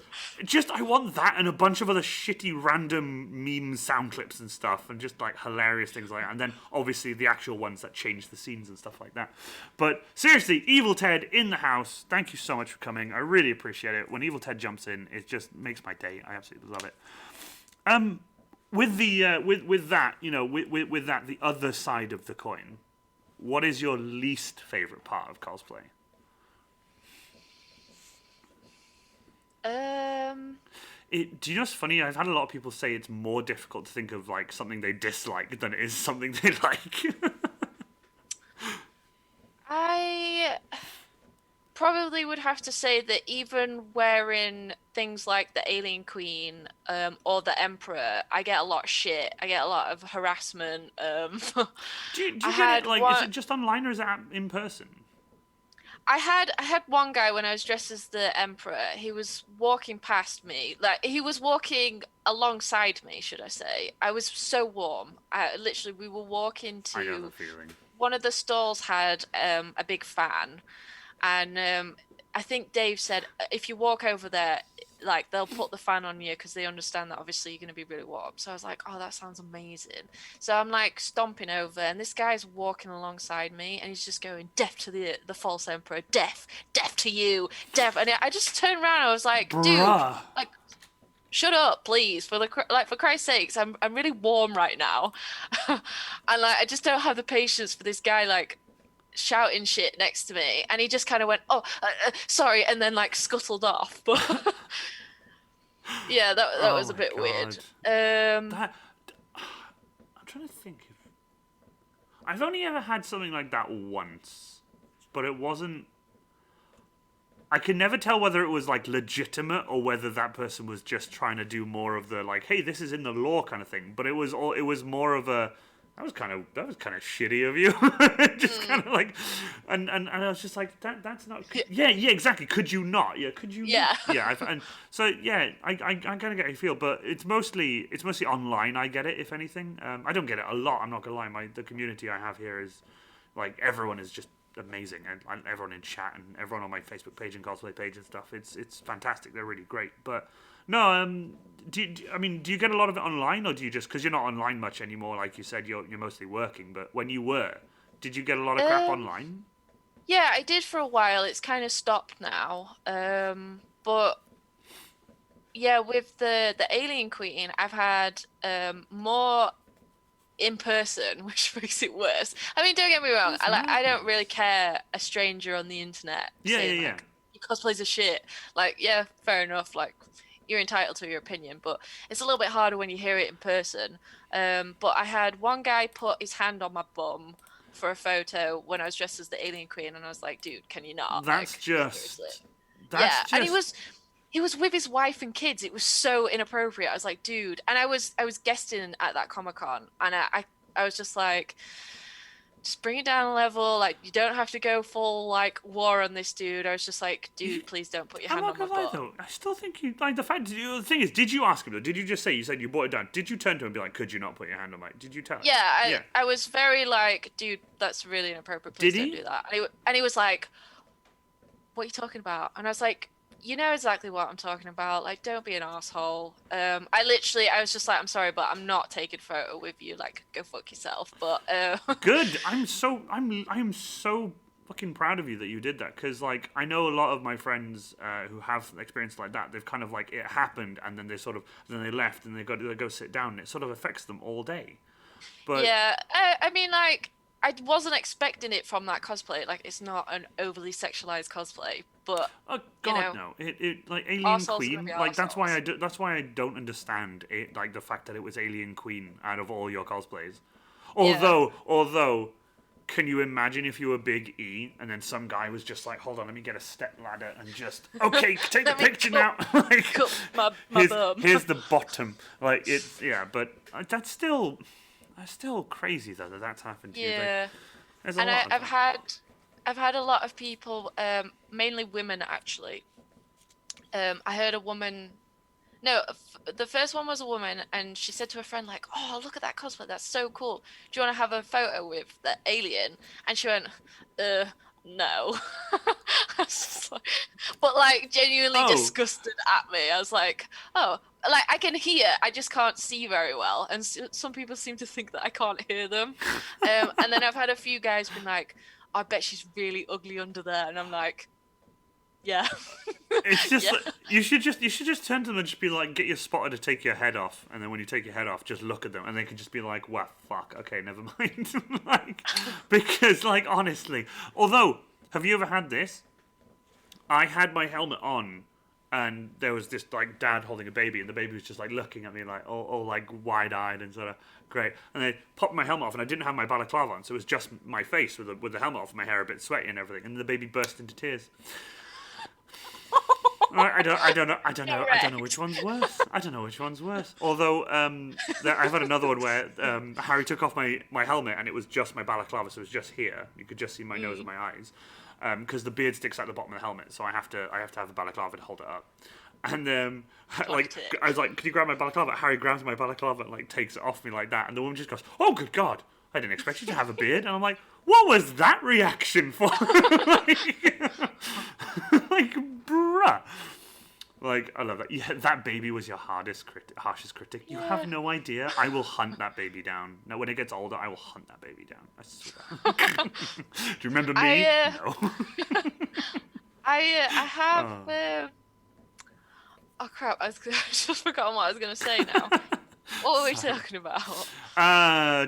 I want that and a bunch of other shitty random meme sound clips and stuff and just like hilarious things like that. And then obviously the actual ones that change the scenes and stuff like that. But seriously, Evil Ted in the house. Thank you so much for coming. I really appreciate it. When Evil Ted jumps in, it just makes my day. I absolutely love it. With the with that, with that, the other side of the coin. what is your least favorite part of cosplay? Do you know what's funny? I've had a lot of people say it's more difficult to think of like something they dislike than it is something they like. I probably would have to say that even wearing things like the Alien Queen or the Emperor, I get a lot of shit. I get a lot of harassment. Do I you get it? had Like, is one. it just online or is it in person? I had one guy when I was dressed as the Emperor. He was walking past me, like he was walking alongside me, should I say? I was so warm. Literally, we were walking I know the to feeling. one of the stalls had a big fan, and I think Dave said if you walk over there, like they'll put the fan on you because they understand that obviously you're going to be really warm. So I was like, oh, that sounds amazing. So I'm like stomping over, and this guy's walking alongside me, and he's just going deaf to the false emperor, deaf, deaf to you, deaf. And I just turned around, and I was like, dude, Bruh. like. Shut up, please! For Christ's sakes, I'm really warm right now, and like I just don't have the patience for this guy like shouting shit next to me, and he just kind of went, "Oh, sorry," and then like scuttled off. But yeah, that Oh was a my bit weird. god. That I'm trying to think if I've only ever had something like that once, but it wasn't. I can never tell whether it was like legitimate or whether that person was just trying to do more of the like, hey, this is in the law kind of thing. But it was more of a that was kind of shitty of you, just kind of like, and I was just like that's not yeah exactly. Could you not? Yeah, could you Yeah. not? Yeah, and so yeah, I kind of get how you feel, but it's mostly online. I get it, if anything. I don't get it a lot. I'm not gonna lie. The community I have here is like everyone is just amazing, and everyone in chat and everyone on my Facebook page and cosplay page and stuff. It's fantastic. They're really great. But no, I mean, do you get a lot of it online, or do you just because you're not online much anymore? Like you said, you're mostly working. But when you were, did you get a lot of crap Um, online? yeah, I did for a while. It's kind of stopped now. But yeah, with the Alien Queen, I've had more in person, which makes it worse. I mean, don't get me wrong. That's I don't madness. really care a stranger on the internet Yeah, yeah, saying yeah. like your cosplay's a shit. Like, yeah, fair enough. Like, you're entitled to your opinion, but it's a little bit harder when you hear it in person. But I had one guy put his hand on my bum for a photo when I was dressed as the Alien Queen, and I was like, dude, can you not? That's Like, seriously. just that's Yeah, and just he was with his wife and kids. It was so inappropriate. I was like, dude, and I was guesting at that Comic Con, and I was just like, just bring it down a level. Like, you don't have to go full like war on this dude. I was just like, dude, please don't put your I'm hand not on my gonna lie butt. though. I still think you like the fact. The thing is, did you ask him though? Did you just say you said you brought it down? Did you turn to him and be like, "Could you not put your hand on my?" Did you tell him? Yeah, Yeah. I was very like, dude, that's really inappropriate. Did Please don't he? do that. And he was like, what are you talking about? And I was like, you know exactly what I'm talking about. Like, don't be an asshole. I was just like, I'm sorry, but I'm not taking a photo with you. Like, go fuck yourself. But Good. I'm so fucking proud of you that you did that because like I know a lot of my friends who have experience like that. They've kind of like it happened and then then they left and they go sit down and it sort of affects them all day. But yeah, I mean, like, I wasn't expecting it from that cosplay. Like, it's not an overly sexualized cosplay, but oh you god know, no, it like Alien arseholes are gonna be Queen like arseholes. that's why I don't understand it like the fact that it was Alien Queen out of all your cosplays. Yeah. Although can you imagine if you were Big E and then some guy was just like, hold on, let me get a step ladder and just okay, take the Let me picture now. like, cut my bum. here's the bottom. Like it's yeah, but that's still crazy though that's happened to you. Like, Yeah. there's a And lot of that. I've had a lot of people, mainly women actually. I heard a woman. No, the first one was a woman, and she said to a friend like, "Oh, look at that cosplay. That's so cool. Do you want to have a photo with the alien?" And she went, no." I was just like, but like genuinely Oh, disgusted at me. I was like, "Oh, like I can hear, I just can't see very well." And some people seem to think that I can't hear them. And then I've had a few guys been like, "I bet she's really ugly under there," and I'm like, Yeah. It's just Yeah. like, you should just turn to them and just be like, get your spotter to take your head off, and then when you take your head off, just look at them, and they can just be like, "What fuck? Okay, never mind." Like, because like honestly, although, have you ever had this? I had my helmet on, and there was this like dad holding a baby, and the baby was just like looking at me like all like wide eyed and sort of great. And they popped my helmet off, and I didn't have my balaclava on, so it was just my face with the helmet off, my hair a bit sweaty and everything, and the baby burst into tears. I don't know which one's worse. I don't know which one's worse. Although I've had another one where Harry took off my helmet and it was just my balaclava, so it was just here. You could just see my nose and my eyes, because the beard sticks out the bottom of the helmet, so I have to have a balaclava to hold it up. And like I was like, "Can you grab my balaclava?" Harry grabs my balaclava and like takes it off me like that, and the woman just goes, "Oh, good God! I didn't expect you to have a beard." And I'm like, "What was that reaction for?" like, bruh. Like, I love that. Yeah, that baby was your harshest critic. You have no idea. I will hunt that baby down. Now, when it gets older, I will hunt that baby down. I swear. Do you remember me? No. I have. Oh crap! I just forgotten what I was gonna say now. What were we talking about?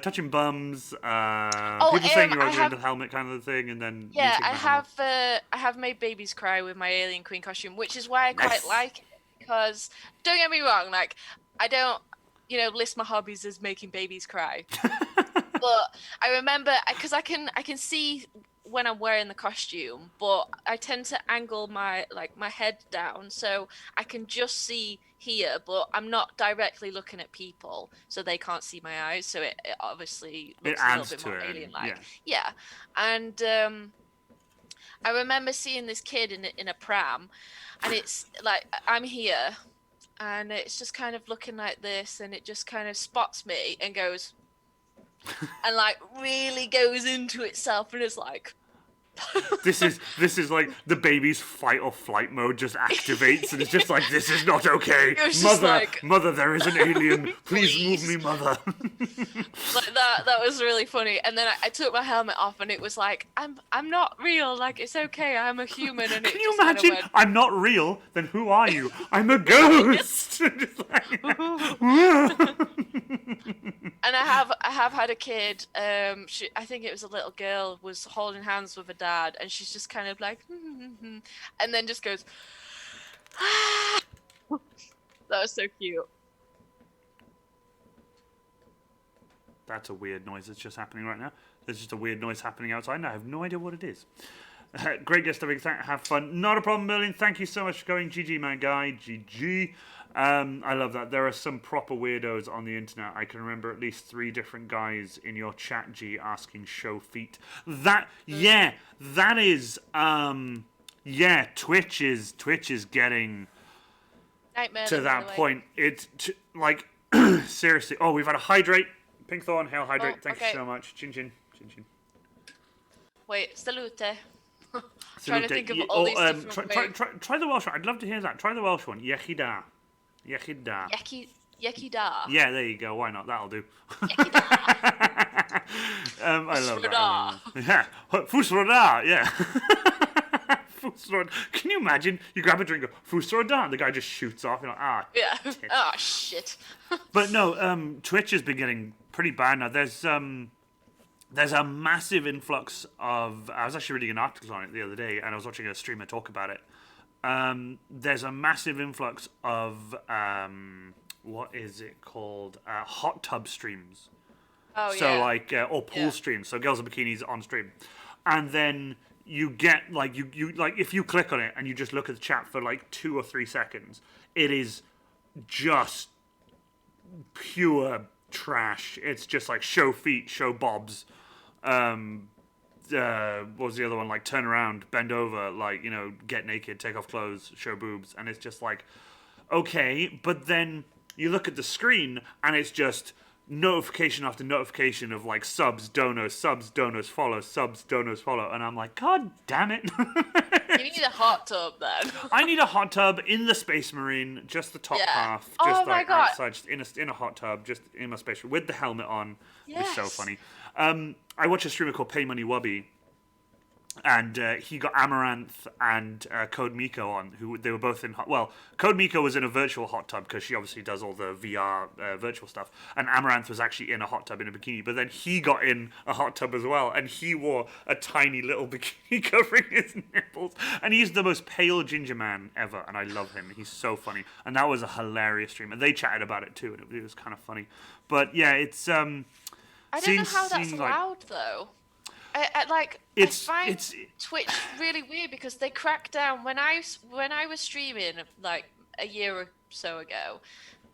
Touching bums. People saying you're ugly in the helmet kind of thing, and then yeah, I have made babies cry with my Alien Queen costume, which is why I quite like it, because don't get me wrong, like I don't, list my hobbies as making babies cry, but I remember because I can see when I'm wearing the costume, but I tend to angle my head down so I can just see here, but I'm not directly looking at people, so they can't see my eyes. So it obviously looks a little bit more alien-like. Yeah. And I remember seeing this kid in a pram, and it's like I'm here, and it's just kind of looking like this, and it just kind of spots me and goes, and like really goes into itself, and it's like. This is like the baby's fight or flight mode just activates, and it's just like, this is not okay. Mother, there is an alien. Please move me, mother. Like that was really funny. And then I took my helmet off, and it was like, I'm not real. Like, it's okay. I'm a human. And can you imagine? I'm not real. Then who are you? I'm a ghost. And I have had a kid. I think it was a little girl, was holding hands with a dad, and she's just kind of like, and then just goes. That was so cute. That's a weird noise that's just happening right now. There's just a weird noise happening outside, and I have no idea what it is. Great guest, have fun. Not a problem, Merlin. Thank you so much for going. GG, my guy. GG. I love that. There are some proper weirdos on the internet. I can remember at least 3 different guys in your chat, G, asking show feet. That is, Twitch is getting Nightmare to that point. It's like, seriously. Oh, we've had a hydrate. Pink Thorn, hail hydrate. Thank you so much. Chin chin. Chin chin. Wait, salute. Trying to think of all these different try the Welsh one. I'd love to hear that. Try the Welsh one. Yechida. Yechida. Yechida. Yeah, there you go. Why not? That'll do. Yechida. I love that. Yeah. Fusroda. Yeah. Fusroda. Can you imagine? You grab a drink, go Fusroda, and the guy just shoots off. You're like, yeah. Oh shit. But no, Twitch has been getting pretty bad now. There's a massive influx of. I was actually reading an article on it the other day, and I was watching a streamer talk about it. There's a massive influx of what is it called? Hot tub streams. Oh, so like or pool streams. So girls in bikinis on stream, and then you get like you like if you click on it and you just look at the chat for like 2 or 3 seconds, it is just pure trash. It's just like show feet, show bobs. What was the other one? Like turn around, bend over, like, get naked, take off clothes, show boobs. And it's just like, okay. But then you look at the screen and it's just notification after notification of like subs, donors, follow, subs, donors, follow. And I'm like, God damn it. You need a hot tub then. I need a hot tub in the Space Marine, just the top half. Just my God. Outside, just in a hot tub, just in my Space Marine, with the helmet on. Yes. It's so funny. I watch a streamer called Pay Money Wubby, and he got Amaranth and Code Miko on, who they were both in. Well, Code Miko was in a virtual hot tub because she obviously does all the VR virtual stuff, and Amaranth was actually in a hot tub in a bikini. But then he got in a hot tub as well, and he wore a tiny little bikini covering his nipples, and he's the most pale ginger man ever, and I love him. He's so funny, and that was a hilarious stream, and they chatted about it too, and it was kind of funny. But yeah, it's I don't know how that's allowed though. I find Twitch really weird because they cracked down when I was streaming like a year or so ago.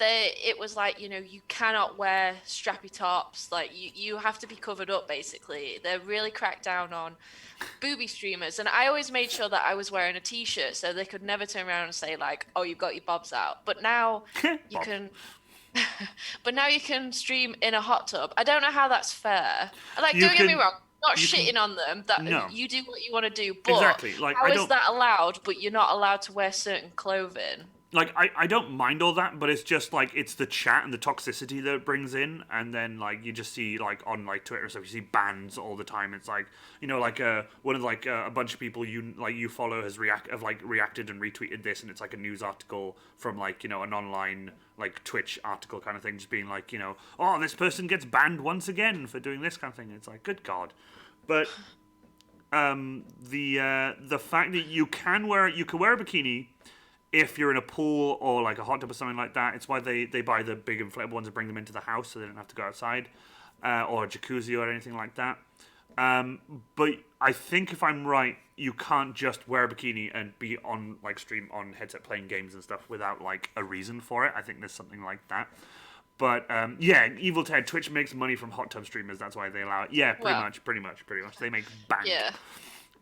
It was like, you cannot wear strappy tops, like you have to be covered up basically. They're really cracked down on booby streamers, and I always made sure that I was wearing a t-shirt so they could never turn around and say like, oh, you've got your bobs out. But now you can but now you can stream in a hot tub. I don't know how that's fair. Like, don't get me wrong, not shitting on them. That you do what you want to do, but exactly. Like, how is that allowed? But you're not allowed to wear certain clothing. Like, I don't mind all that, but it's just like it's the chat and the toxicity that it brings in, and then like you just see like on like Twitter and stuff, you see bans all the time. It's like, like one of like a bunch of people you follow has reacted and retweeted this, and it's like a news article from like an online like Twitch article kind of thing, just being like oh, this person gets banned once again for doing this kind of thing. It's like, good God. But the fact that you can wear a bikini if you're in a pool or like a hot tub or something like that, it's why they buy the big inflatable ones and bring them into the house so they don't have to go outside, or a jacuzzi or anything like that. But I think if I'm right, you can't just wear a bikini and be on like stream on headset playing games and stuff without like a reason for it. I think there's something like that. But yeah, Evil Ted, Twitch makes money from hot tub streamers. That's why they allow it. Yeah, pretty much. They make bank. Yeah.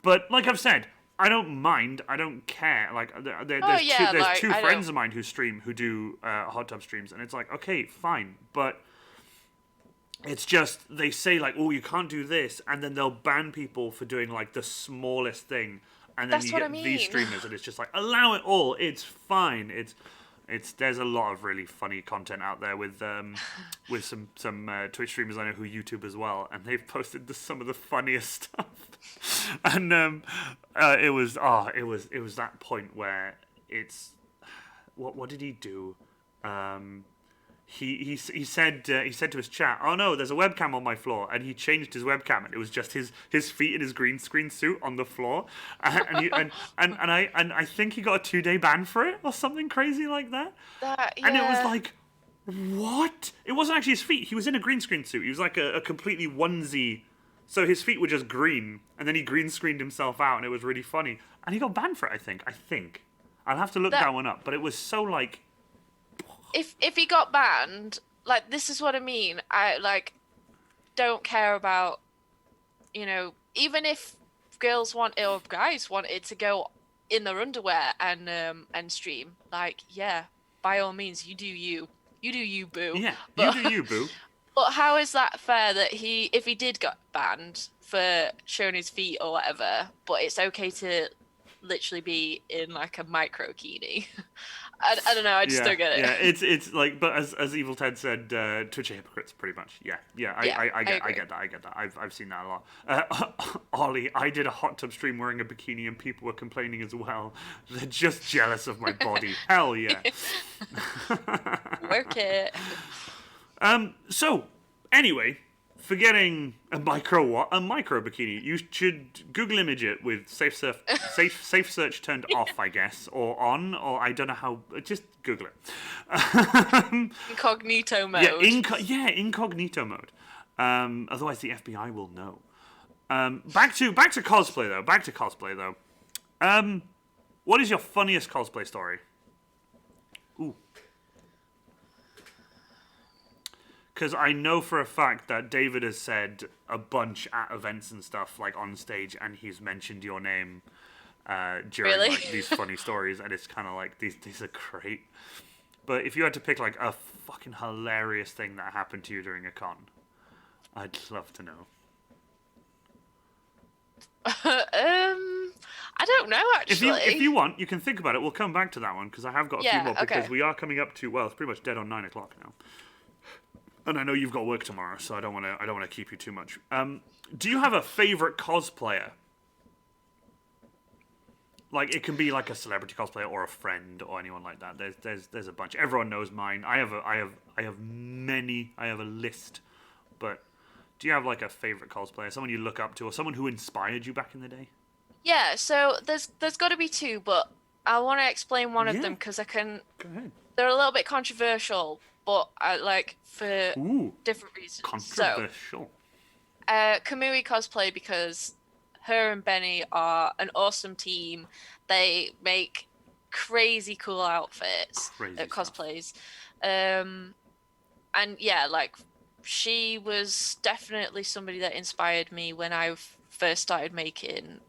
But like I've said, I don't mind. I don't care. Like, there's two friends of mine who do hot tub streams, and it's like, okay, fine, but it's just they say like, oh, you can't do this, and then they'll ban people for doing like the smallest thing, and then you get these streamers, and it's just like, allow it all. It's fine. There's a lot of really funny content out there with some Twitch streamers I know who YouTube as well, and they've posted some of the funniest stuff. And it was that point where it's what did he do? He said to his chat, "Oh no, there's a webcam on my floor," and he changed his webcam, and it was just his feet in his green screen suit on the floor, and I think he got a 2-day ban for it or something crazy like that. And it was like, what? It wasn't actually his feet. He was in a green screen suit. He was like a completely onesie. So his feet were just green, and then he green screened himself out, and it was really funny. And he got banned for it, I think. I'll have to look that one up, but it was so like. If he got banned, like, this is what I mean. I like don't care about, even if girls want it or guys want it to go in their underwear and stream. Like, yeah, by all means, you do you do you, boo. Yeah, you do you, boo. But how is that fair that if he did get banned for showing his feet or whatever, but it's okay to literally be in like a microkini? I don't know. I just don't get it. Yeah, it's like, but as Evil Ted said, Twitch are hypocrites, pretty much. Yeah. I get that. I've seen that a lot. Ollie, I did a hot tub stream wearing a bikini, and people were complaining as well. They're just jealous of my body. Hell yeah. Work it. So anyway, forgetting a micro bikini, you should Google image it with safe search turned off, I guess, or on, or I don't know how. Just Google it. Incognito mode. Yeah, incognito mode. Otherwise, the FBI will know. Back to cosplay though. What is your funniest cosplay story? Ooh. Because I know for a fact that David has said a bunch at events and stuff, like on stage, and he's mentioned your name during like, these funny stories, and it's kind of like, these are great. But if you had to pick like a fucking hilarious thing that happened to you during a con, I'd love to know. I don't know, actually. If you want, you can think about it. We'll come back to that one, because I have got a few more, because we are coming up to, well, it's pretty much dead on 9 o'clock now. And I know you've got work tomorrow, so I don't want to keep you too much. Do you have a favorite cosplayer? Like it can be like a celebrity cosplayer or a friend or anyone like that. There's a bunch. Everyone knows mine. I have many. I have a list. But do you have like a favorite cosplayer, someone you look up to, or someone who inspired you back in the day? Yeah, so there's got to be two, but I want to explain one of Yeah, them because I can. go ahead. They're a little bit controversial, but I like for Ooh, different reasons. So, controversial. Kamui cosplay because her and Benny are an awesome team. They make crazy cool outfits, Crazy stuff. cosplays. Um, and yeah, like she was definitely somebody that inspired me when I first started making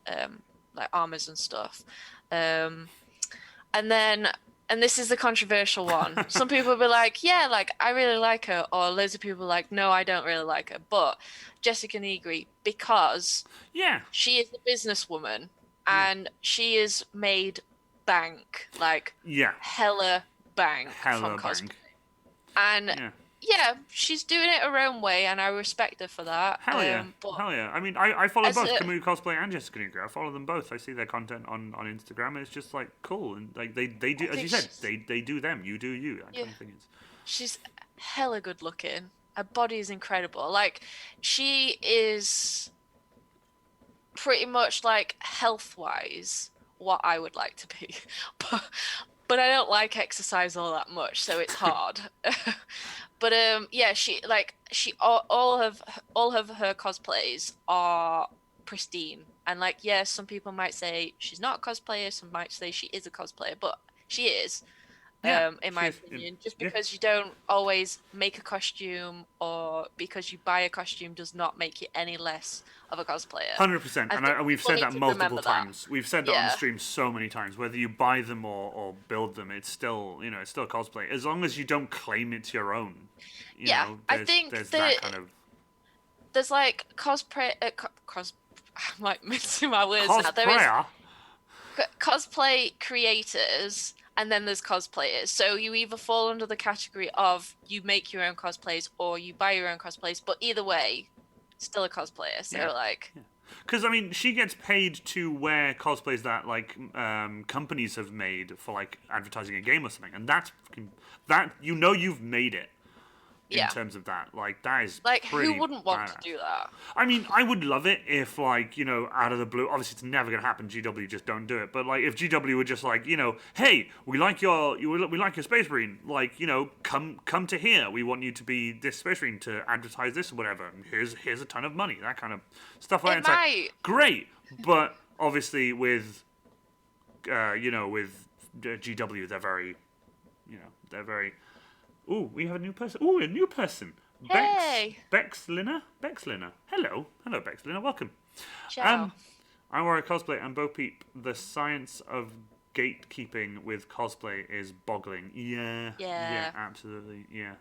like armors and stuff. Um, and then, and this is the controversial one. Some people will be like, yeah, like I really like her, or loads of people are like, no, I don't really like her. But Jessica Negri, because Yeah, she is a businesswoman yeah, and she has made bank, like yeah. hella bank from Hella cosplay. bang. And Yeah. yeah, she's doing it her own way, and I respect her for that. Hell yeah. But Hell yeah. I mean, I follow as both a Kamui Cosplay and Jessica Negro. I follow them both. I see their content on Instagram. And it's just like cool. And like they I do, as you think said, they do them. You do you. That yeah, kind of thing is. she's hella good looking. Her body is incredible. Like she is pretty much like health wise what I would like to be. But but I don't like exercise all that much, so it's hard. But yeah, she all of her cosplays are pristine. And like yeah, some people might say she's not a cosplayer, some might say she is a cosplayer, but she is. Yeah. In She my is. opinion. Just Yeah. because you don't always make a costume or because you buy a costume does not make you any less of a cosplayer. 100%, I and think we've people said need that to multiple remember that. times. We've said that on the Yeah, stream so many times. Whether you buy them or build them, it's still it's still cosplay. As long as you don't claim it's your own, yeah. I there's think that that kind of there's like cosplay. I'm like mixing my words now. There is cosplayer. cosplay creators and then there's cosplayers. So you either fall under the category of you make your own cosplays or you buy your own cosplays, but either way, still a cosplayer. So Yeah. like, Because I mean, she gets paid to wear cosplays that like companies have made for like advertising a game or something, and that you've made it in yeah. terms of that. Like that is Like who pretty wouldn't want to badass. do that? I mean, I would love it if like out of the blue. Obviously, it's never gonna happen. GW just don't do it. But like if GW were just like hey, we like we like your Space Marine. Like come to here. We want you to be this Space Marine to advertise this or whatever. And here's a ton of money. That kind of stuff like It that. It's might. like great, but obviously with with GW, they're very. Ooh, we have a new person. Ooh, a new person. Hey, Bex Linner. Hello, Bex Linner. Welcome. ciao. I'm Warrior Cosplay and Beaupeep. The science of gatekeeping with cosplay is boggling. Yeah, Yeah. absolutely. Yeah.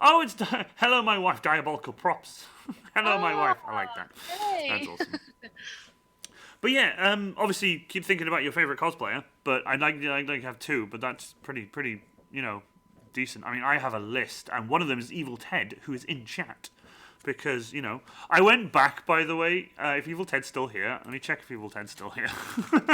Oh, it's hello, my wife. Diabolical props. Hello, my wife. I like that. Hey. That's awesome. But yeah, obviously keep thinking about your favorite cosplayer. But I'd like to have two. But that's pretty decent. I mean, I have a list, and one of them is Evil Ted, who is in chat. Because, I went back, by the way, if Evil Ted's still here. Let me check if Evil Ted's still here.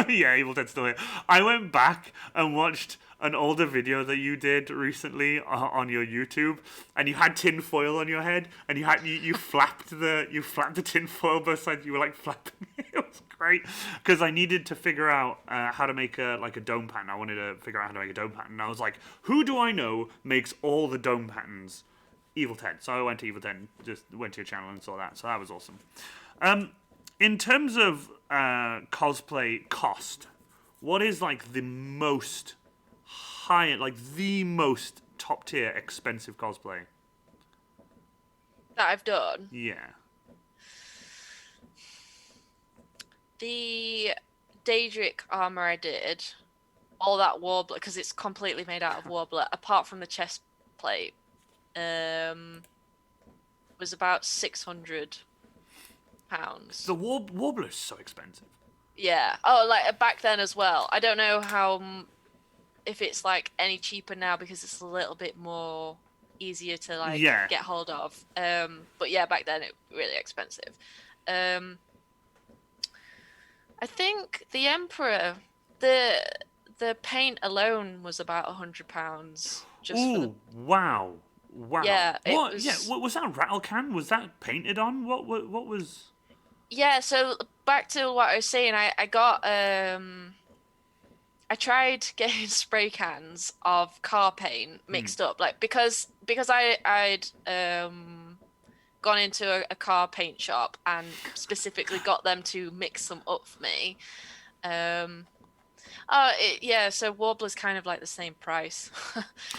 Yeah, Evil Ted's still here. I went back and watched an older video that you did recently on your YouTube, and you had tin foil on your head, and you flapped the tin foil both sides. You were like flapping it. It was great because I needed to figure out how to make a dome pattern. I wanted to figure out how to make a dome pattern. And I was like, who do I know makes all the dome patterns? Evil Ted. So I went to Evil Ted, just went to your channel and saw that. So that was awesome. In terms of cosplay cost, what is like the most the most top tier expensive cosplay? That I've done. Yeah. The Daedric armor I did, all that warbler, because it's completely made out of warbler, apart from the chest plate, was about £600. The warbler is so expensive. Yeah. Oh, like back then as well. I don't know how if it's like any cheaper now because it's a little bit more easier to like get hold of. But yeah, back then it was really expensive. I think the Emperor the paint alone was about £100 just for the. Ooh, wow. Wow. Yeah, it What? Yeah, was. what was that, a rattle can? Was that painted on? What was... Yeah, so back to what I was saying, I got I tried getting spray cans of car paint Hmm. mixed up, like because I'd gone into a car paint shop and specifically got them to mix them up for me. Um, yeah, so Warbler's kind of like the same price.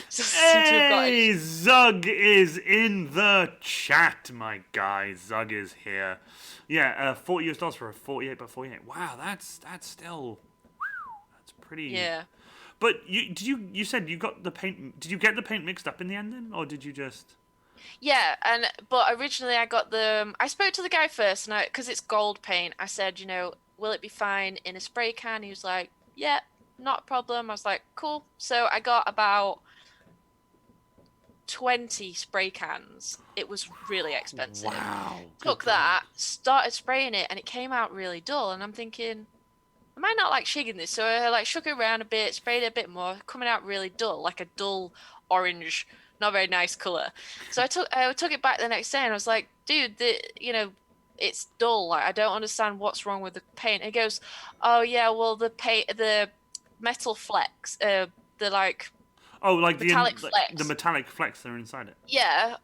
So seem to have got it. Hey, Zug is in the chat, my guy. Zug is here. Yeah, $40 for a 48 by 48. Wow, that's still, that's pretty. Yeah. But you said you got the paint? Did you get the paint mixed up in the end then, or did you just? Yeah, and but originally I got I spoke to the guy first, and because it's gold paint, I said, will it be fine in a spray can? He was like, yeah, not a problem. I was like, cool. So I got about 20 spray cans. It was really expensive. Wow. Good Took God. that, started spraying it, and it came out really dull. And I'm thinking, I might not like shaking this. So I like shook it around a bit, sprayed it a bit more, coming out really dull, like a dull orange, not very nice color. So I took it back the next day and I was like, dude, it's dull. Like I don't understand what's wrong with the paint. And he goes, oh yeah, well the metal flecks, the like Oh, like metallic the flecks, metallic flecks that are inside it. yeah,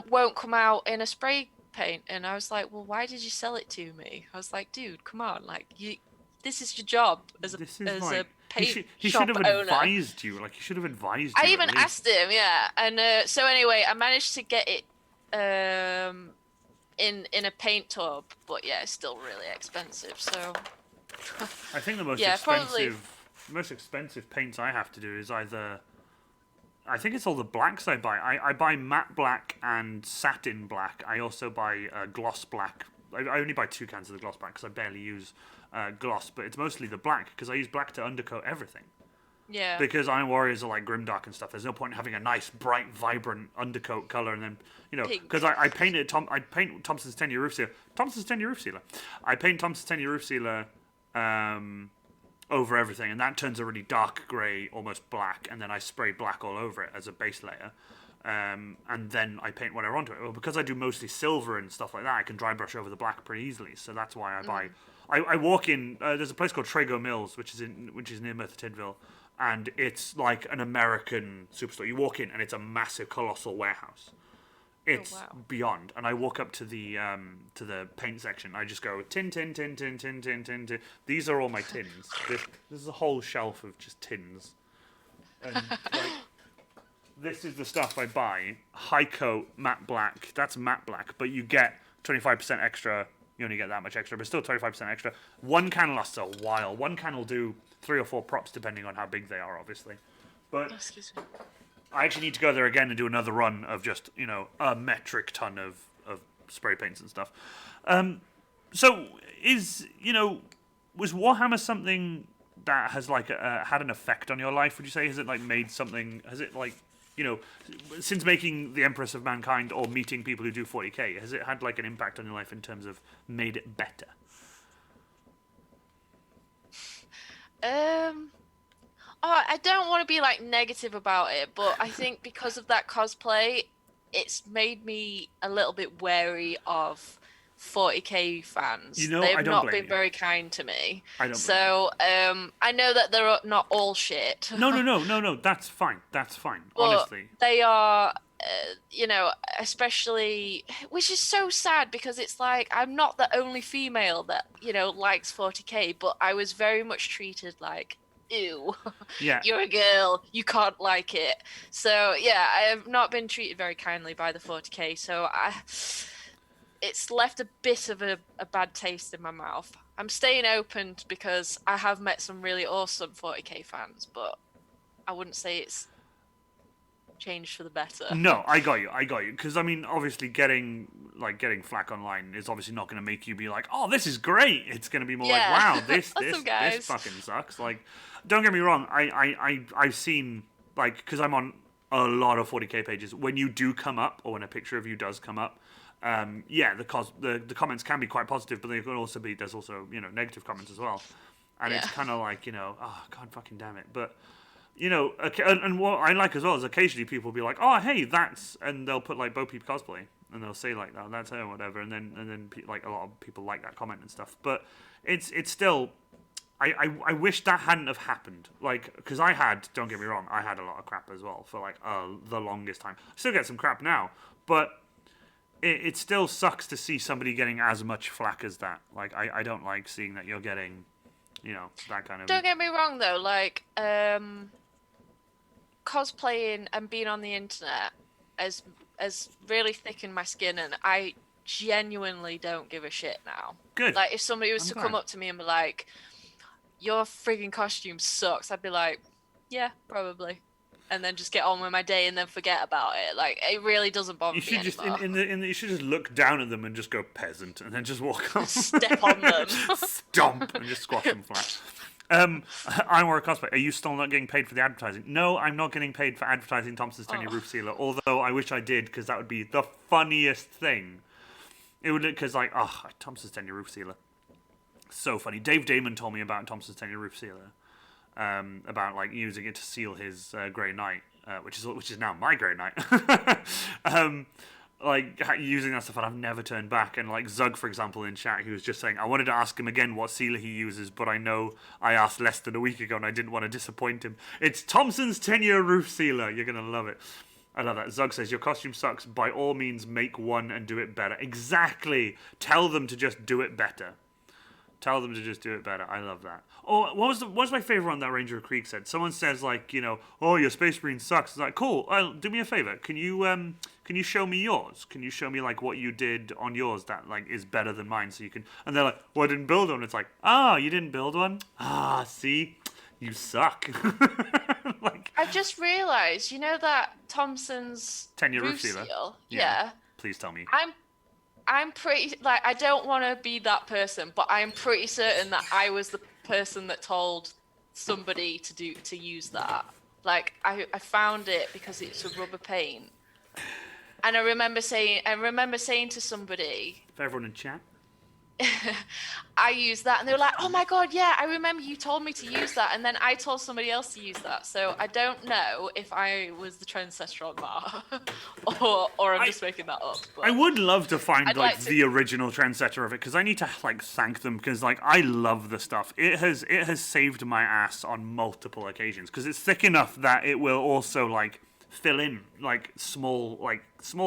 won't come out in a spray paint. And I was like, well, why did you sell it to me? I was like, dude, come on, like this is your job as a This is as a like paint he should shop have owner. advised you. Like he should have advised I you at even least. asked him, yeah, and so anyway, I managed to get it in a paint tub, but yeah, it's still really expensive. So I think the yeah, probably most expensive paints I have to do is either, I think it's all the blacks I buy. I buy matte black and satin black. I also buy gloss black. I only buy 2 cans of the gloss black because I barely use gloss, but it's mostly the black because I use black to undercoat everything. yeah, Because Iron Warriors are like grimdark and stuff. There's no point in having a nice, bright, vibrant undercoat color, and then pink. because I painted I paint Thompson's 10-year roof sealer. Thompson's 10-year roof sealer. I paint Thompson's 10-year roof sealer over everything, and that turns a really dark grey, almost black, and then I spray black all over it as a base layer. And then I paint whatever onto it. Well, because I do mostly silver and stuff like that, I can dry brush over the black pretty easily. So that's why I buy. I walk in. There's a place called Trago Mills, which is near Merthyr Tydfil, and it's like an American superstore. You walk in, and it's a massive, colossal warehouse. It's wow. beyond. And I walk up to the paint section. I just go tin, tin, tin, tin, tin, tin, tin, tin. These are all my tins. This is a whole shelf of just tins. And like, this is the stuff I buy. High coat, matte black. That's matte black, but you get 25% extra. You only get that much extra, but still 25% extra. One can lasts a while. One can will do 3 or 4 props, depending on how big they are, obviously. But Excuse me. I actually need to go there again and do another run of just, a metric ton of spray paints and stuff. So, was Warhammer something that has, like, had an effect on your life, would you say? Has it, like, made something, has it, like, since making the Empress of Mankind or meeting people who do 40k, has it had, like, an impact on your life in terms of made it better? Oh, I don't want to be like negative about it, but I think because of that cosplay, it's made me a little bit wary of 40k fans. I They've don't not blame been you. very kind to me. I don't blame So, I know that they're not all shit. you. No, that's fine. That's fine. But Honestly. they are, especially, which is so sad because it's like I'm not the only female that, likes 40k, but I was very much treated like, ew, Yeah. you're a girl, you can't like it. So, yeah, I have not been treated very kindly by the 40k, so it's left a bit of a bad taste in my mouth. I'm staying open because I have met some really awesome 40k fans, but I wouldn't say it's changed for the better. No, I got you. Because I mean, obviously, getting flack online is obviously not going to make you be like, "Oh, this is great." It's going to be more like, Yeah. "Wow, this Awesome, guys. this fucking sucks." Like, don't get me wrong. I've seen, like, because I'm on a lot of 40k pages. When you do come up, or when a picture of you does come up, yeah, the comments can be quite positive, but they can also be, there's also negative comments as well. And Yeah. it's kind of like, oh, God fucking damn it. But, and what I like as well is occasionally people will be like, oh, hey, that's, and they'll put like Beaupeep Cosplay, and they'll say like, oh, that's her or whatever, and then like a lot of people like that comment and stuff. But it's still, I wish that hadn't have happened. Like, because don't get me wrong, I had a lot of crap as well for like the longest time. I still get some crap now, but it still sucks to see somebody getting as much flack as that. Like, I don't like seeing that you're getting, that kind of. Don't get me wrong though, like cosplaying and being on the internet has really thickened my skin, and I genuinely don't give a shit now. Good. Like if somebody was I'm to glad. come up to me and be like, "Your frigging costume sucks," I'd be like, "Yeah, probably," and then just get on with my day and then forget about it. Like it really doesn't bother You should me just anymore. you should just look down at them and just go peasant, and then just walk on. Step on them. Stomp and just squash them flat. I wear a cosplay. Are you still not getting paid for the advertising? No, I'm not getting paid for advertising Thompson's 10-year roof sealer. Although I wish I did, because that would be the funniest thing. It would, because like, Thompson's 10-year roof sealer, so funny. Dave Damon told me about Thompson's 10-year roof sealer, about like using it to seal his Grey Knight, which is now my Grey Knight. Like using that stuff, and I've never turned back. And like Zug, for example, in chat, he was just saying, I wanted to ask him again what sealer he uses, but I know I asked less than a week ago, and I didn't want to disappoint him. It's Thompson's 10-year roof sealer. You're gonna love it. I love that. Zug says, your costume sucks. By all means, make one and do it better. Exactly. Tell them to just do it better. Tell them to just do it better. I love that. Oh, what was my favorite one that Ranger Creek said? Someone says like, oh, your Space Marine sucks. It's like, cool. Do me a favor. Can you show me yours? Can you show me like what you did on yours that like is better than mine? So you can. And they're like, well, I didn't build one. It's like, you didn't build one. See, you suck. Like, I just realised, that Thompson's 10-year roof sealer. seal. Yeah. Please tell me. I'm pretty, like, I don't want to be that person, but I'm pretty certain that I was the person that told somebody to use that. Like, I found it because it's a rubber paint. And I remember saying to somebody, For everyone in chat. I used that, and they were like, oh my god, yeah, I remember you told me to use that, and then I told somebody else to use that. So I don't know if I was the trendsetter on that, or I'm just making that up. But I would love to find like the original trendsetter of it, because I need to like thank them, because like I love the stuff. It has saved my ass on multiple occasions, because it's thick enough that it will also like fill in like small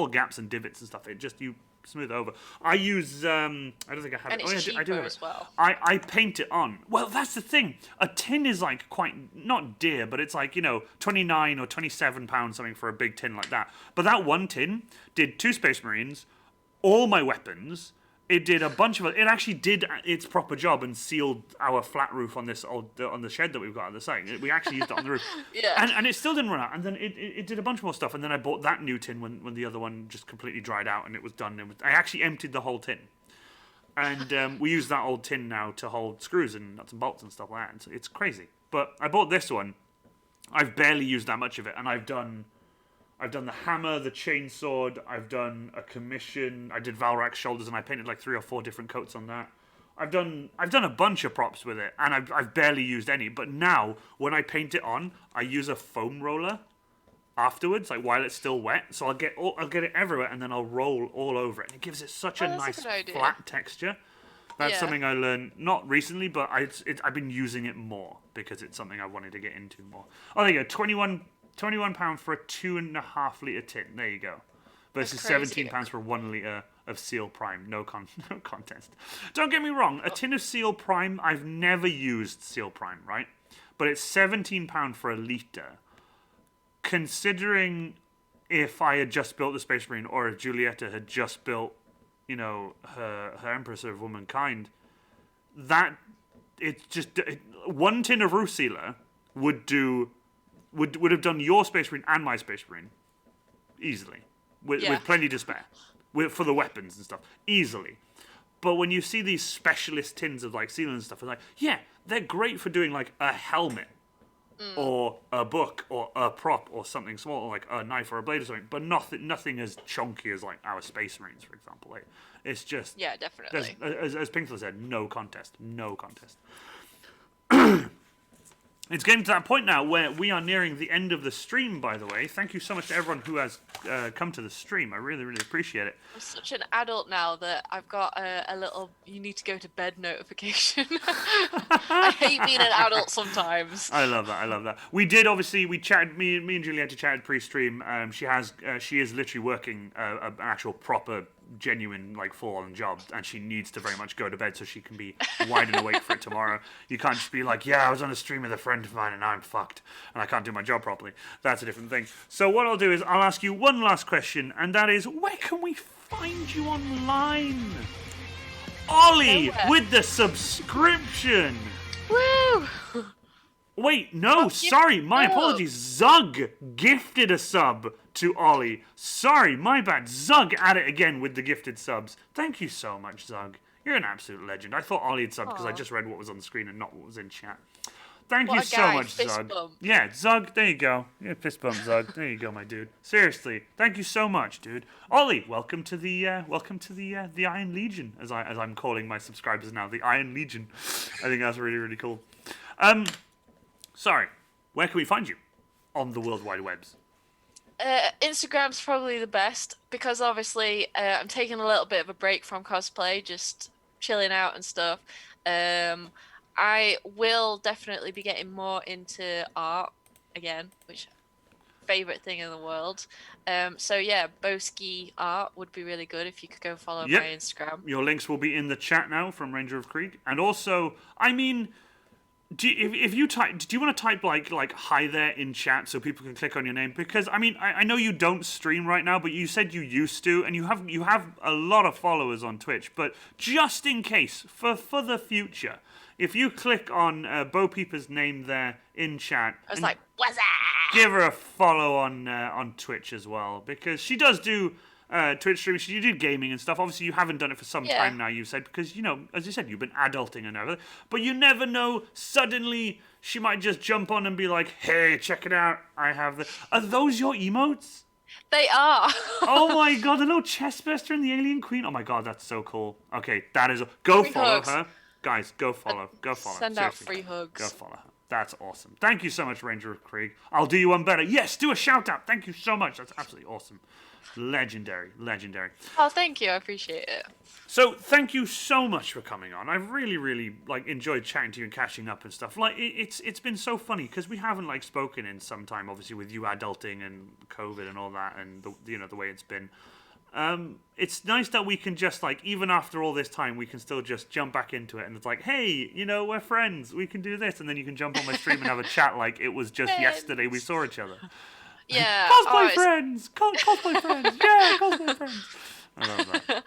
gaps and divots and stuff. It just you smooth it over. I use I don't think I have and it. it's cheaper I do have it. as well. I paint it on. Well, that's the thing. A tin is like quite not dear, but it's like 29 or 27 pounds something for a big tin like that. But that one tin did 2 Space Marines, all my weapons. It did a bunch of it. It actually did its proper job and sealed our flat roof on the shed that we've got at the site. We actually used it on the roof. Yeah. And it still didn't run out. And then it did a bunch more stuff. And then I bought that new tin when the other one just completely dried out and it was done. I actually emptied the whole tin. And we use that old tin now to hold screws and nuts and bolts and stuff like that. And so it's crazy. But I bought this one. I've barely used that much of it. And I've done the hammer, the chainsword. I've done a commission. I did Valrak's shoulders, and I painted like 3 or 4 different coats on that. I've done a bunch of props with it, and I've barely used any. But now, when I paint it on, I use a foam roller afterwards, like while it's still wet. So I'll get it everywhere, and then I'll roll all over it, and it gives it such a nice flat texture. That's something I learned not recently, but I've been using it more because it's something I wanted to get into more. Oh, there you go, £21 for a 2.5 litre tin. There you go. Versus £17 for 1 litre of Seal Prime. No contest. Don't get me wrong. A tin of Seal Prime, I've never used Seal Prime, right? But it's £17 for a litre. Considering if I had just built the Space Marine, or if Giulietta had just built, her Empress of Womankind, one tin of roof sealer would have done your Space Marine and my Space Marine easily, with plenty to spare, for the weapons and stuff, easily. But when you see these specialist tins of like sealing and stuff, it's like, yeah, they're great for doing like a helmet, or a book, or a prop, or something small, like a knife or a blade or something. But nothing as chunky as like our Space Marines, for example. Like, it's just definitely. As Pinkler said, no contest. It's getting to that point now where we are nearing the end of the stream, by the way. Thank you so much to everyone who has come to the stream. I really, really appreciate it. I'm such an adult now that I've got a little you need to go to bed notification. I hate being an adult sometimes. I love that. I love that. We did obviously. We chatted. Me and Julietta chatted pre-stream. She is literally working an actual proper, genuine, like full-on job, and she needs to very much go to bed so she can be wide and awake for it tomorrow. You can't just be like, yeah, I was on a stream with a friend of mine and now I'm fucked and I can't do my job properly. That's a different thing. So what I'll do is I'll ask you one last question, and that is, where can we find you online? Ollie with the subscription. Woo! Wait, no, sorry, my apologies. Zug gifted a sub to Ollie. Sorry, my bad. Zug at it again with the gifted subs. Thank you so much, Zug. You're an absolute legend. I thought Ollie had subbed because I just read what was on the screen and not what was in chat. Thank you so much, Zug. Yeah, Zug, there you go. Yeah, fist bump, Zug. There you go, my dude. Seriously, thank you so much, dude. Ollie, welcome to the Iron Legion, as I'm calling my subscribers now, the Iron Legion. I think that's really, really cool. Sorry, where can we find you on the World Wide Webs? Instagram's probably the best because obviously I'm taking a little bit of a break from cosplay, just chilling out and stuff. I will definitely be getting more into art again, which favorite thing in the world. So yeah, Boski art would be really good if you could go follow my Instagram. Your links will be in the chat now from Ranger of Krieg, and also, I mean. Do you want to type like hi there in chat so people can click on your name? Because I mean I know you don't stream right now, but you said you used to, and you have a lot of followers on Twitch. But just in case, for the future, if you click on Beaupeep's name there in chat, I was like, what's that? Give her a follow on Twitch as well, because she does do Twitch streaming. You do gaming and stuff. Obviously, you haven't done it for some time now, you said, because, you know, as you said, you've been adulting and everything. But you never know. Suddenly, she might just jump on and be like, hey, check it out. I have the... Are those your emotes? They are. Oh my god, the little chestburster and the alien queen. Oh my god, that's so cool. Okay, that is... Go free follow hugs. Her. Guys, go follow. Go follow. Send Seriously. Out free hugs. Go follow her. That's awesome. Thank you so much, Ranger of Krieg. I'll do you one better. Yes, do a shout out. Thank you so much. That's absolutely awesome. Legendary. Oh, thank you. I appreciate it. So, thank you so much for coming on. I've really enjoyed chatting to you and catching up and stuff. Like, it's been so funny because we haven't spoken in some time, obviously, with you adulting and COVID and all that, and the way it's been. It's nice that we can just even after all this time, we can still just jump back into it, and it's like, hey, we're friends. We can do this, and then you can jump on my stream and have a chat like it was just yesterday we saw each other. Yeah. Cosplay friends! Cosplay friends! Yeah, cosplay friends! I love that.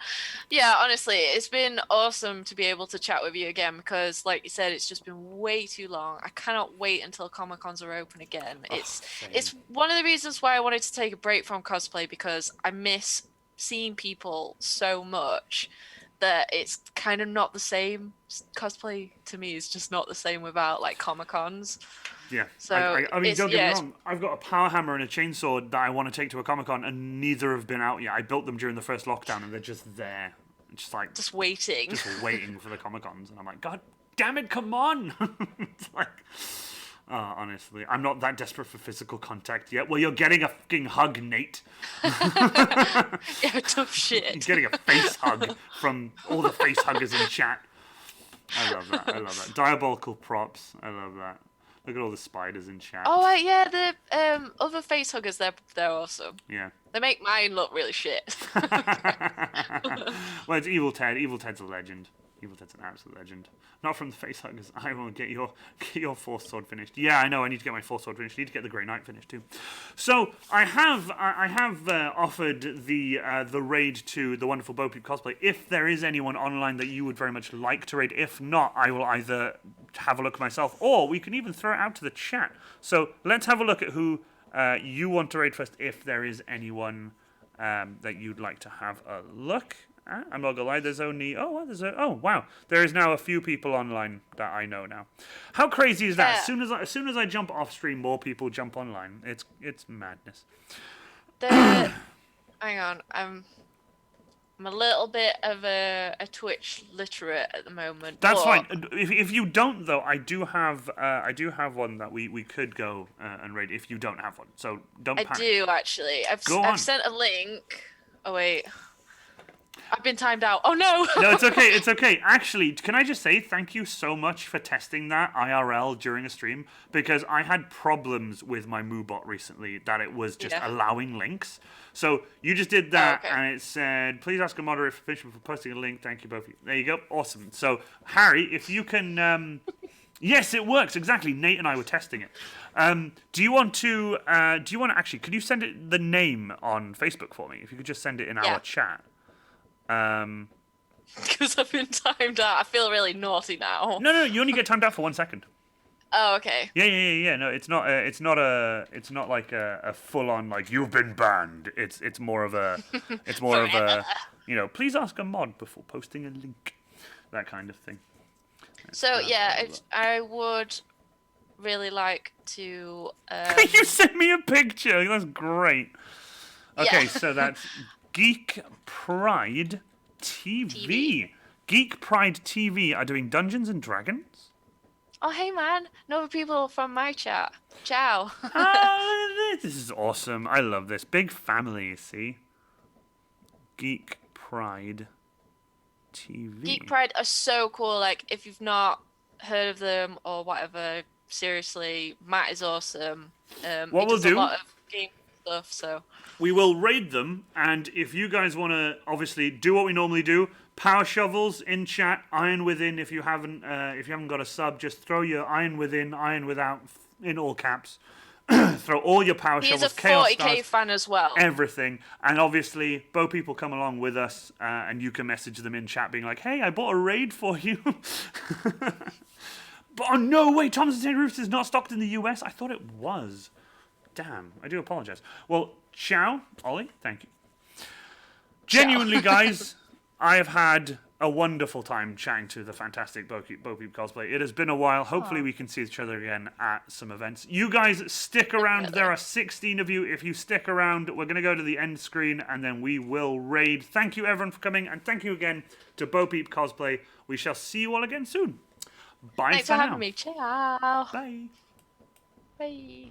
Yeah, honestly, it's been awesome to be able to chat with you again because, like you said, it's just been way too long. I cannot wait until Comic-Cons are open again. It's one of the reasons why I wanted to take a break from cosplay because I miss seeing people so much that it's kind of not the same. Cosplay to me is just not the same without Comic-Cons. Yeah, so I mean, don't get me wrong. I've got a power hammer and a chainsaw that I want to take to a Comic-Con, and neither have been out yet. I built them during the first lockdown, and they're just there, just waiting, for the Comic-Cons. And I'm like, God damn it, come on! It's honestly, I'm not that desperate for physical contact yet. Well, you're getting a fucking hug, Nate. Yeah, tough shit. You're getting a face hug from all the face huggers in chat. I love that. Diabolical props. I love that. Look at all the spiders in chat. Oh, yeah, the other face huggers, they're awesome. Yeah. They make mine look really shit. Well, it's Evil Ted. Evil Ted's a legend. Evil Ted's an absolute legend. Not from the face huggers. I will get your Force Sword finished. Yeah, I know. I need to get my Force Sword finished. I need to get the Grey Knight finished too. So I have offered the raid to the wonderful Beaupeep Cosplay. If there is anyone online that you would very much like to raid, if not, I will either have a look myself, or we can even throw it out to the chat. So let's have a look at who you want to raid first. If there is anyone that you'd like to have a look. I'm not gonna lie. There's only wow. There is now a few people online that I know now. How crazy is that? As soon as I jump off stream, more people jump online. It's madness. Hang on, I'm a little bit of a Twitch literate at the moment. That's but fine. If you don't though, I do have one that we could go and raid if you don't have one. So don't I panic. do actually. Go on. I've sent a link. Oh wait, I've been timed out. Oh no. No, it's okay. It's okay. Actually, can I just say thank you so much for testing that IRL during a stream, because I had problems with my MooBot recently that it was just Yeah. allowing links. So you just did that, okay. and it said, "Please ask a moderator for permission for posting a link." Thank you both. There you go. Awesome. So Harry, if you can, yes, it works exactly. Nate and I were testing it. Do you want to? Do you want to actually? Could you send it the name on Facebook for me? If you could just send it in Yeah. our chat. Because I've been timed out. I feel really naughty now. No, you only get timed out for 1 second. Oh, okay. Yeah. No, it's not. It's not like a full on like you've been banned. It's more of a. It's more of a. Please ask a mod before posting a link. That kind of thing. So yeah, I would really like to. You sent me a picture. That's great. Okay, Yeah. so that's Geek Pride TV. Geek Pride TV are doing Dungeons and Dragons. Oh hey man, no people from my chat. Ciao. Oh, this is awesome. I love this. Big family, you see. Geek Pride TV. Geek Pride are so cool. Like if you've not heard of them or whatever, seriously, Matt is awesome. What he we'll does do- a lot of game stuff. So We will raid them, and if you guys want to obviously do what we normally do, power shovels in chat, iron within. If you haven't got a sub, just throw your iron within, iron without in all caps. Throw all your power he's a shovels, chaos 40k stars, fan as well. everything, and obviously Beaupeep will come along with us, and you can message them in chat, being like, "Hey, I bought a raid for you." But oh no, wait, Thomas and St. Roofs is not stocked in the US. I thought it was. Damn, I do apologize. Well, ciao, Ollie. Thank you. Genuinely, guys, I have had a wonderful time chatting to the fantastic Beaupeep Cosplay. It has been a while. Hopefully, we can see each other again at some events. You guys stick around. There are 16 of you. If you stick around, we're going to go to the end screen, and then we will raid. Thank you, everyone, for coming, and thank you again to Beaupeep Cosplay. We shall see you all again soon. Bye Thanks for for now. having me. Ciao. Bye. Bye.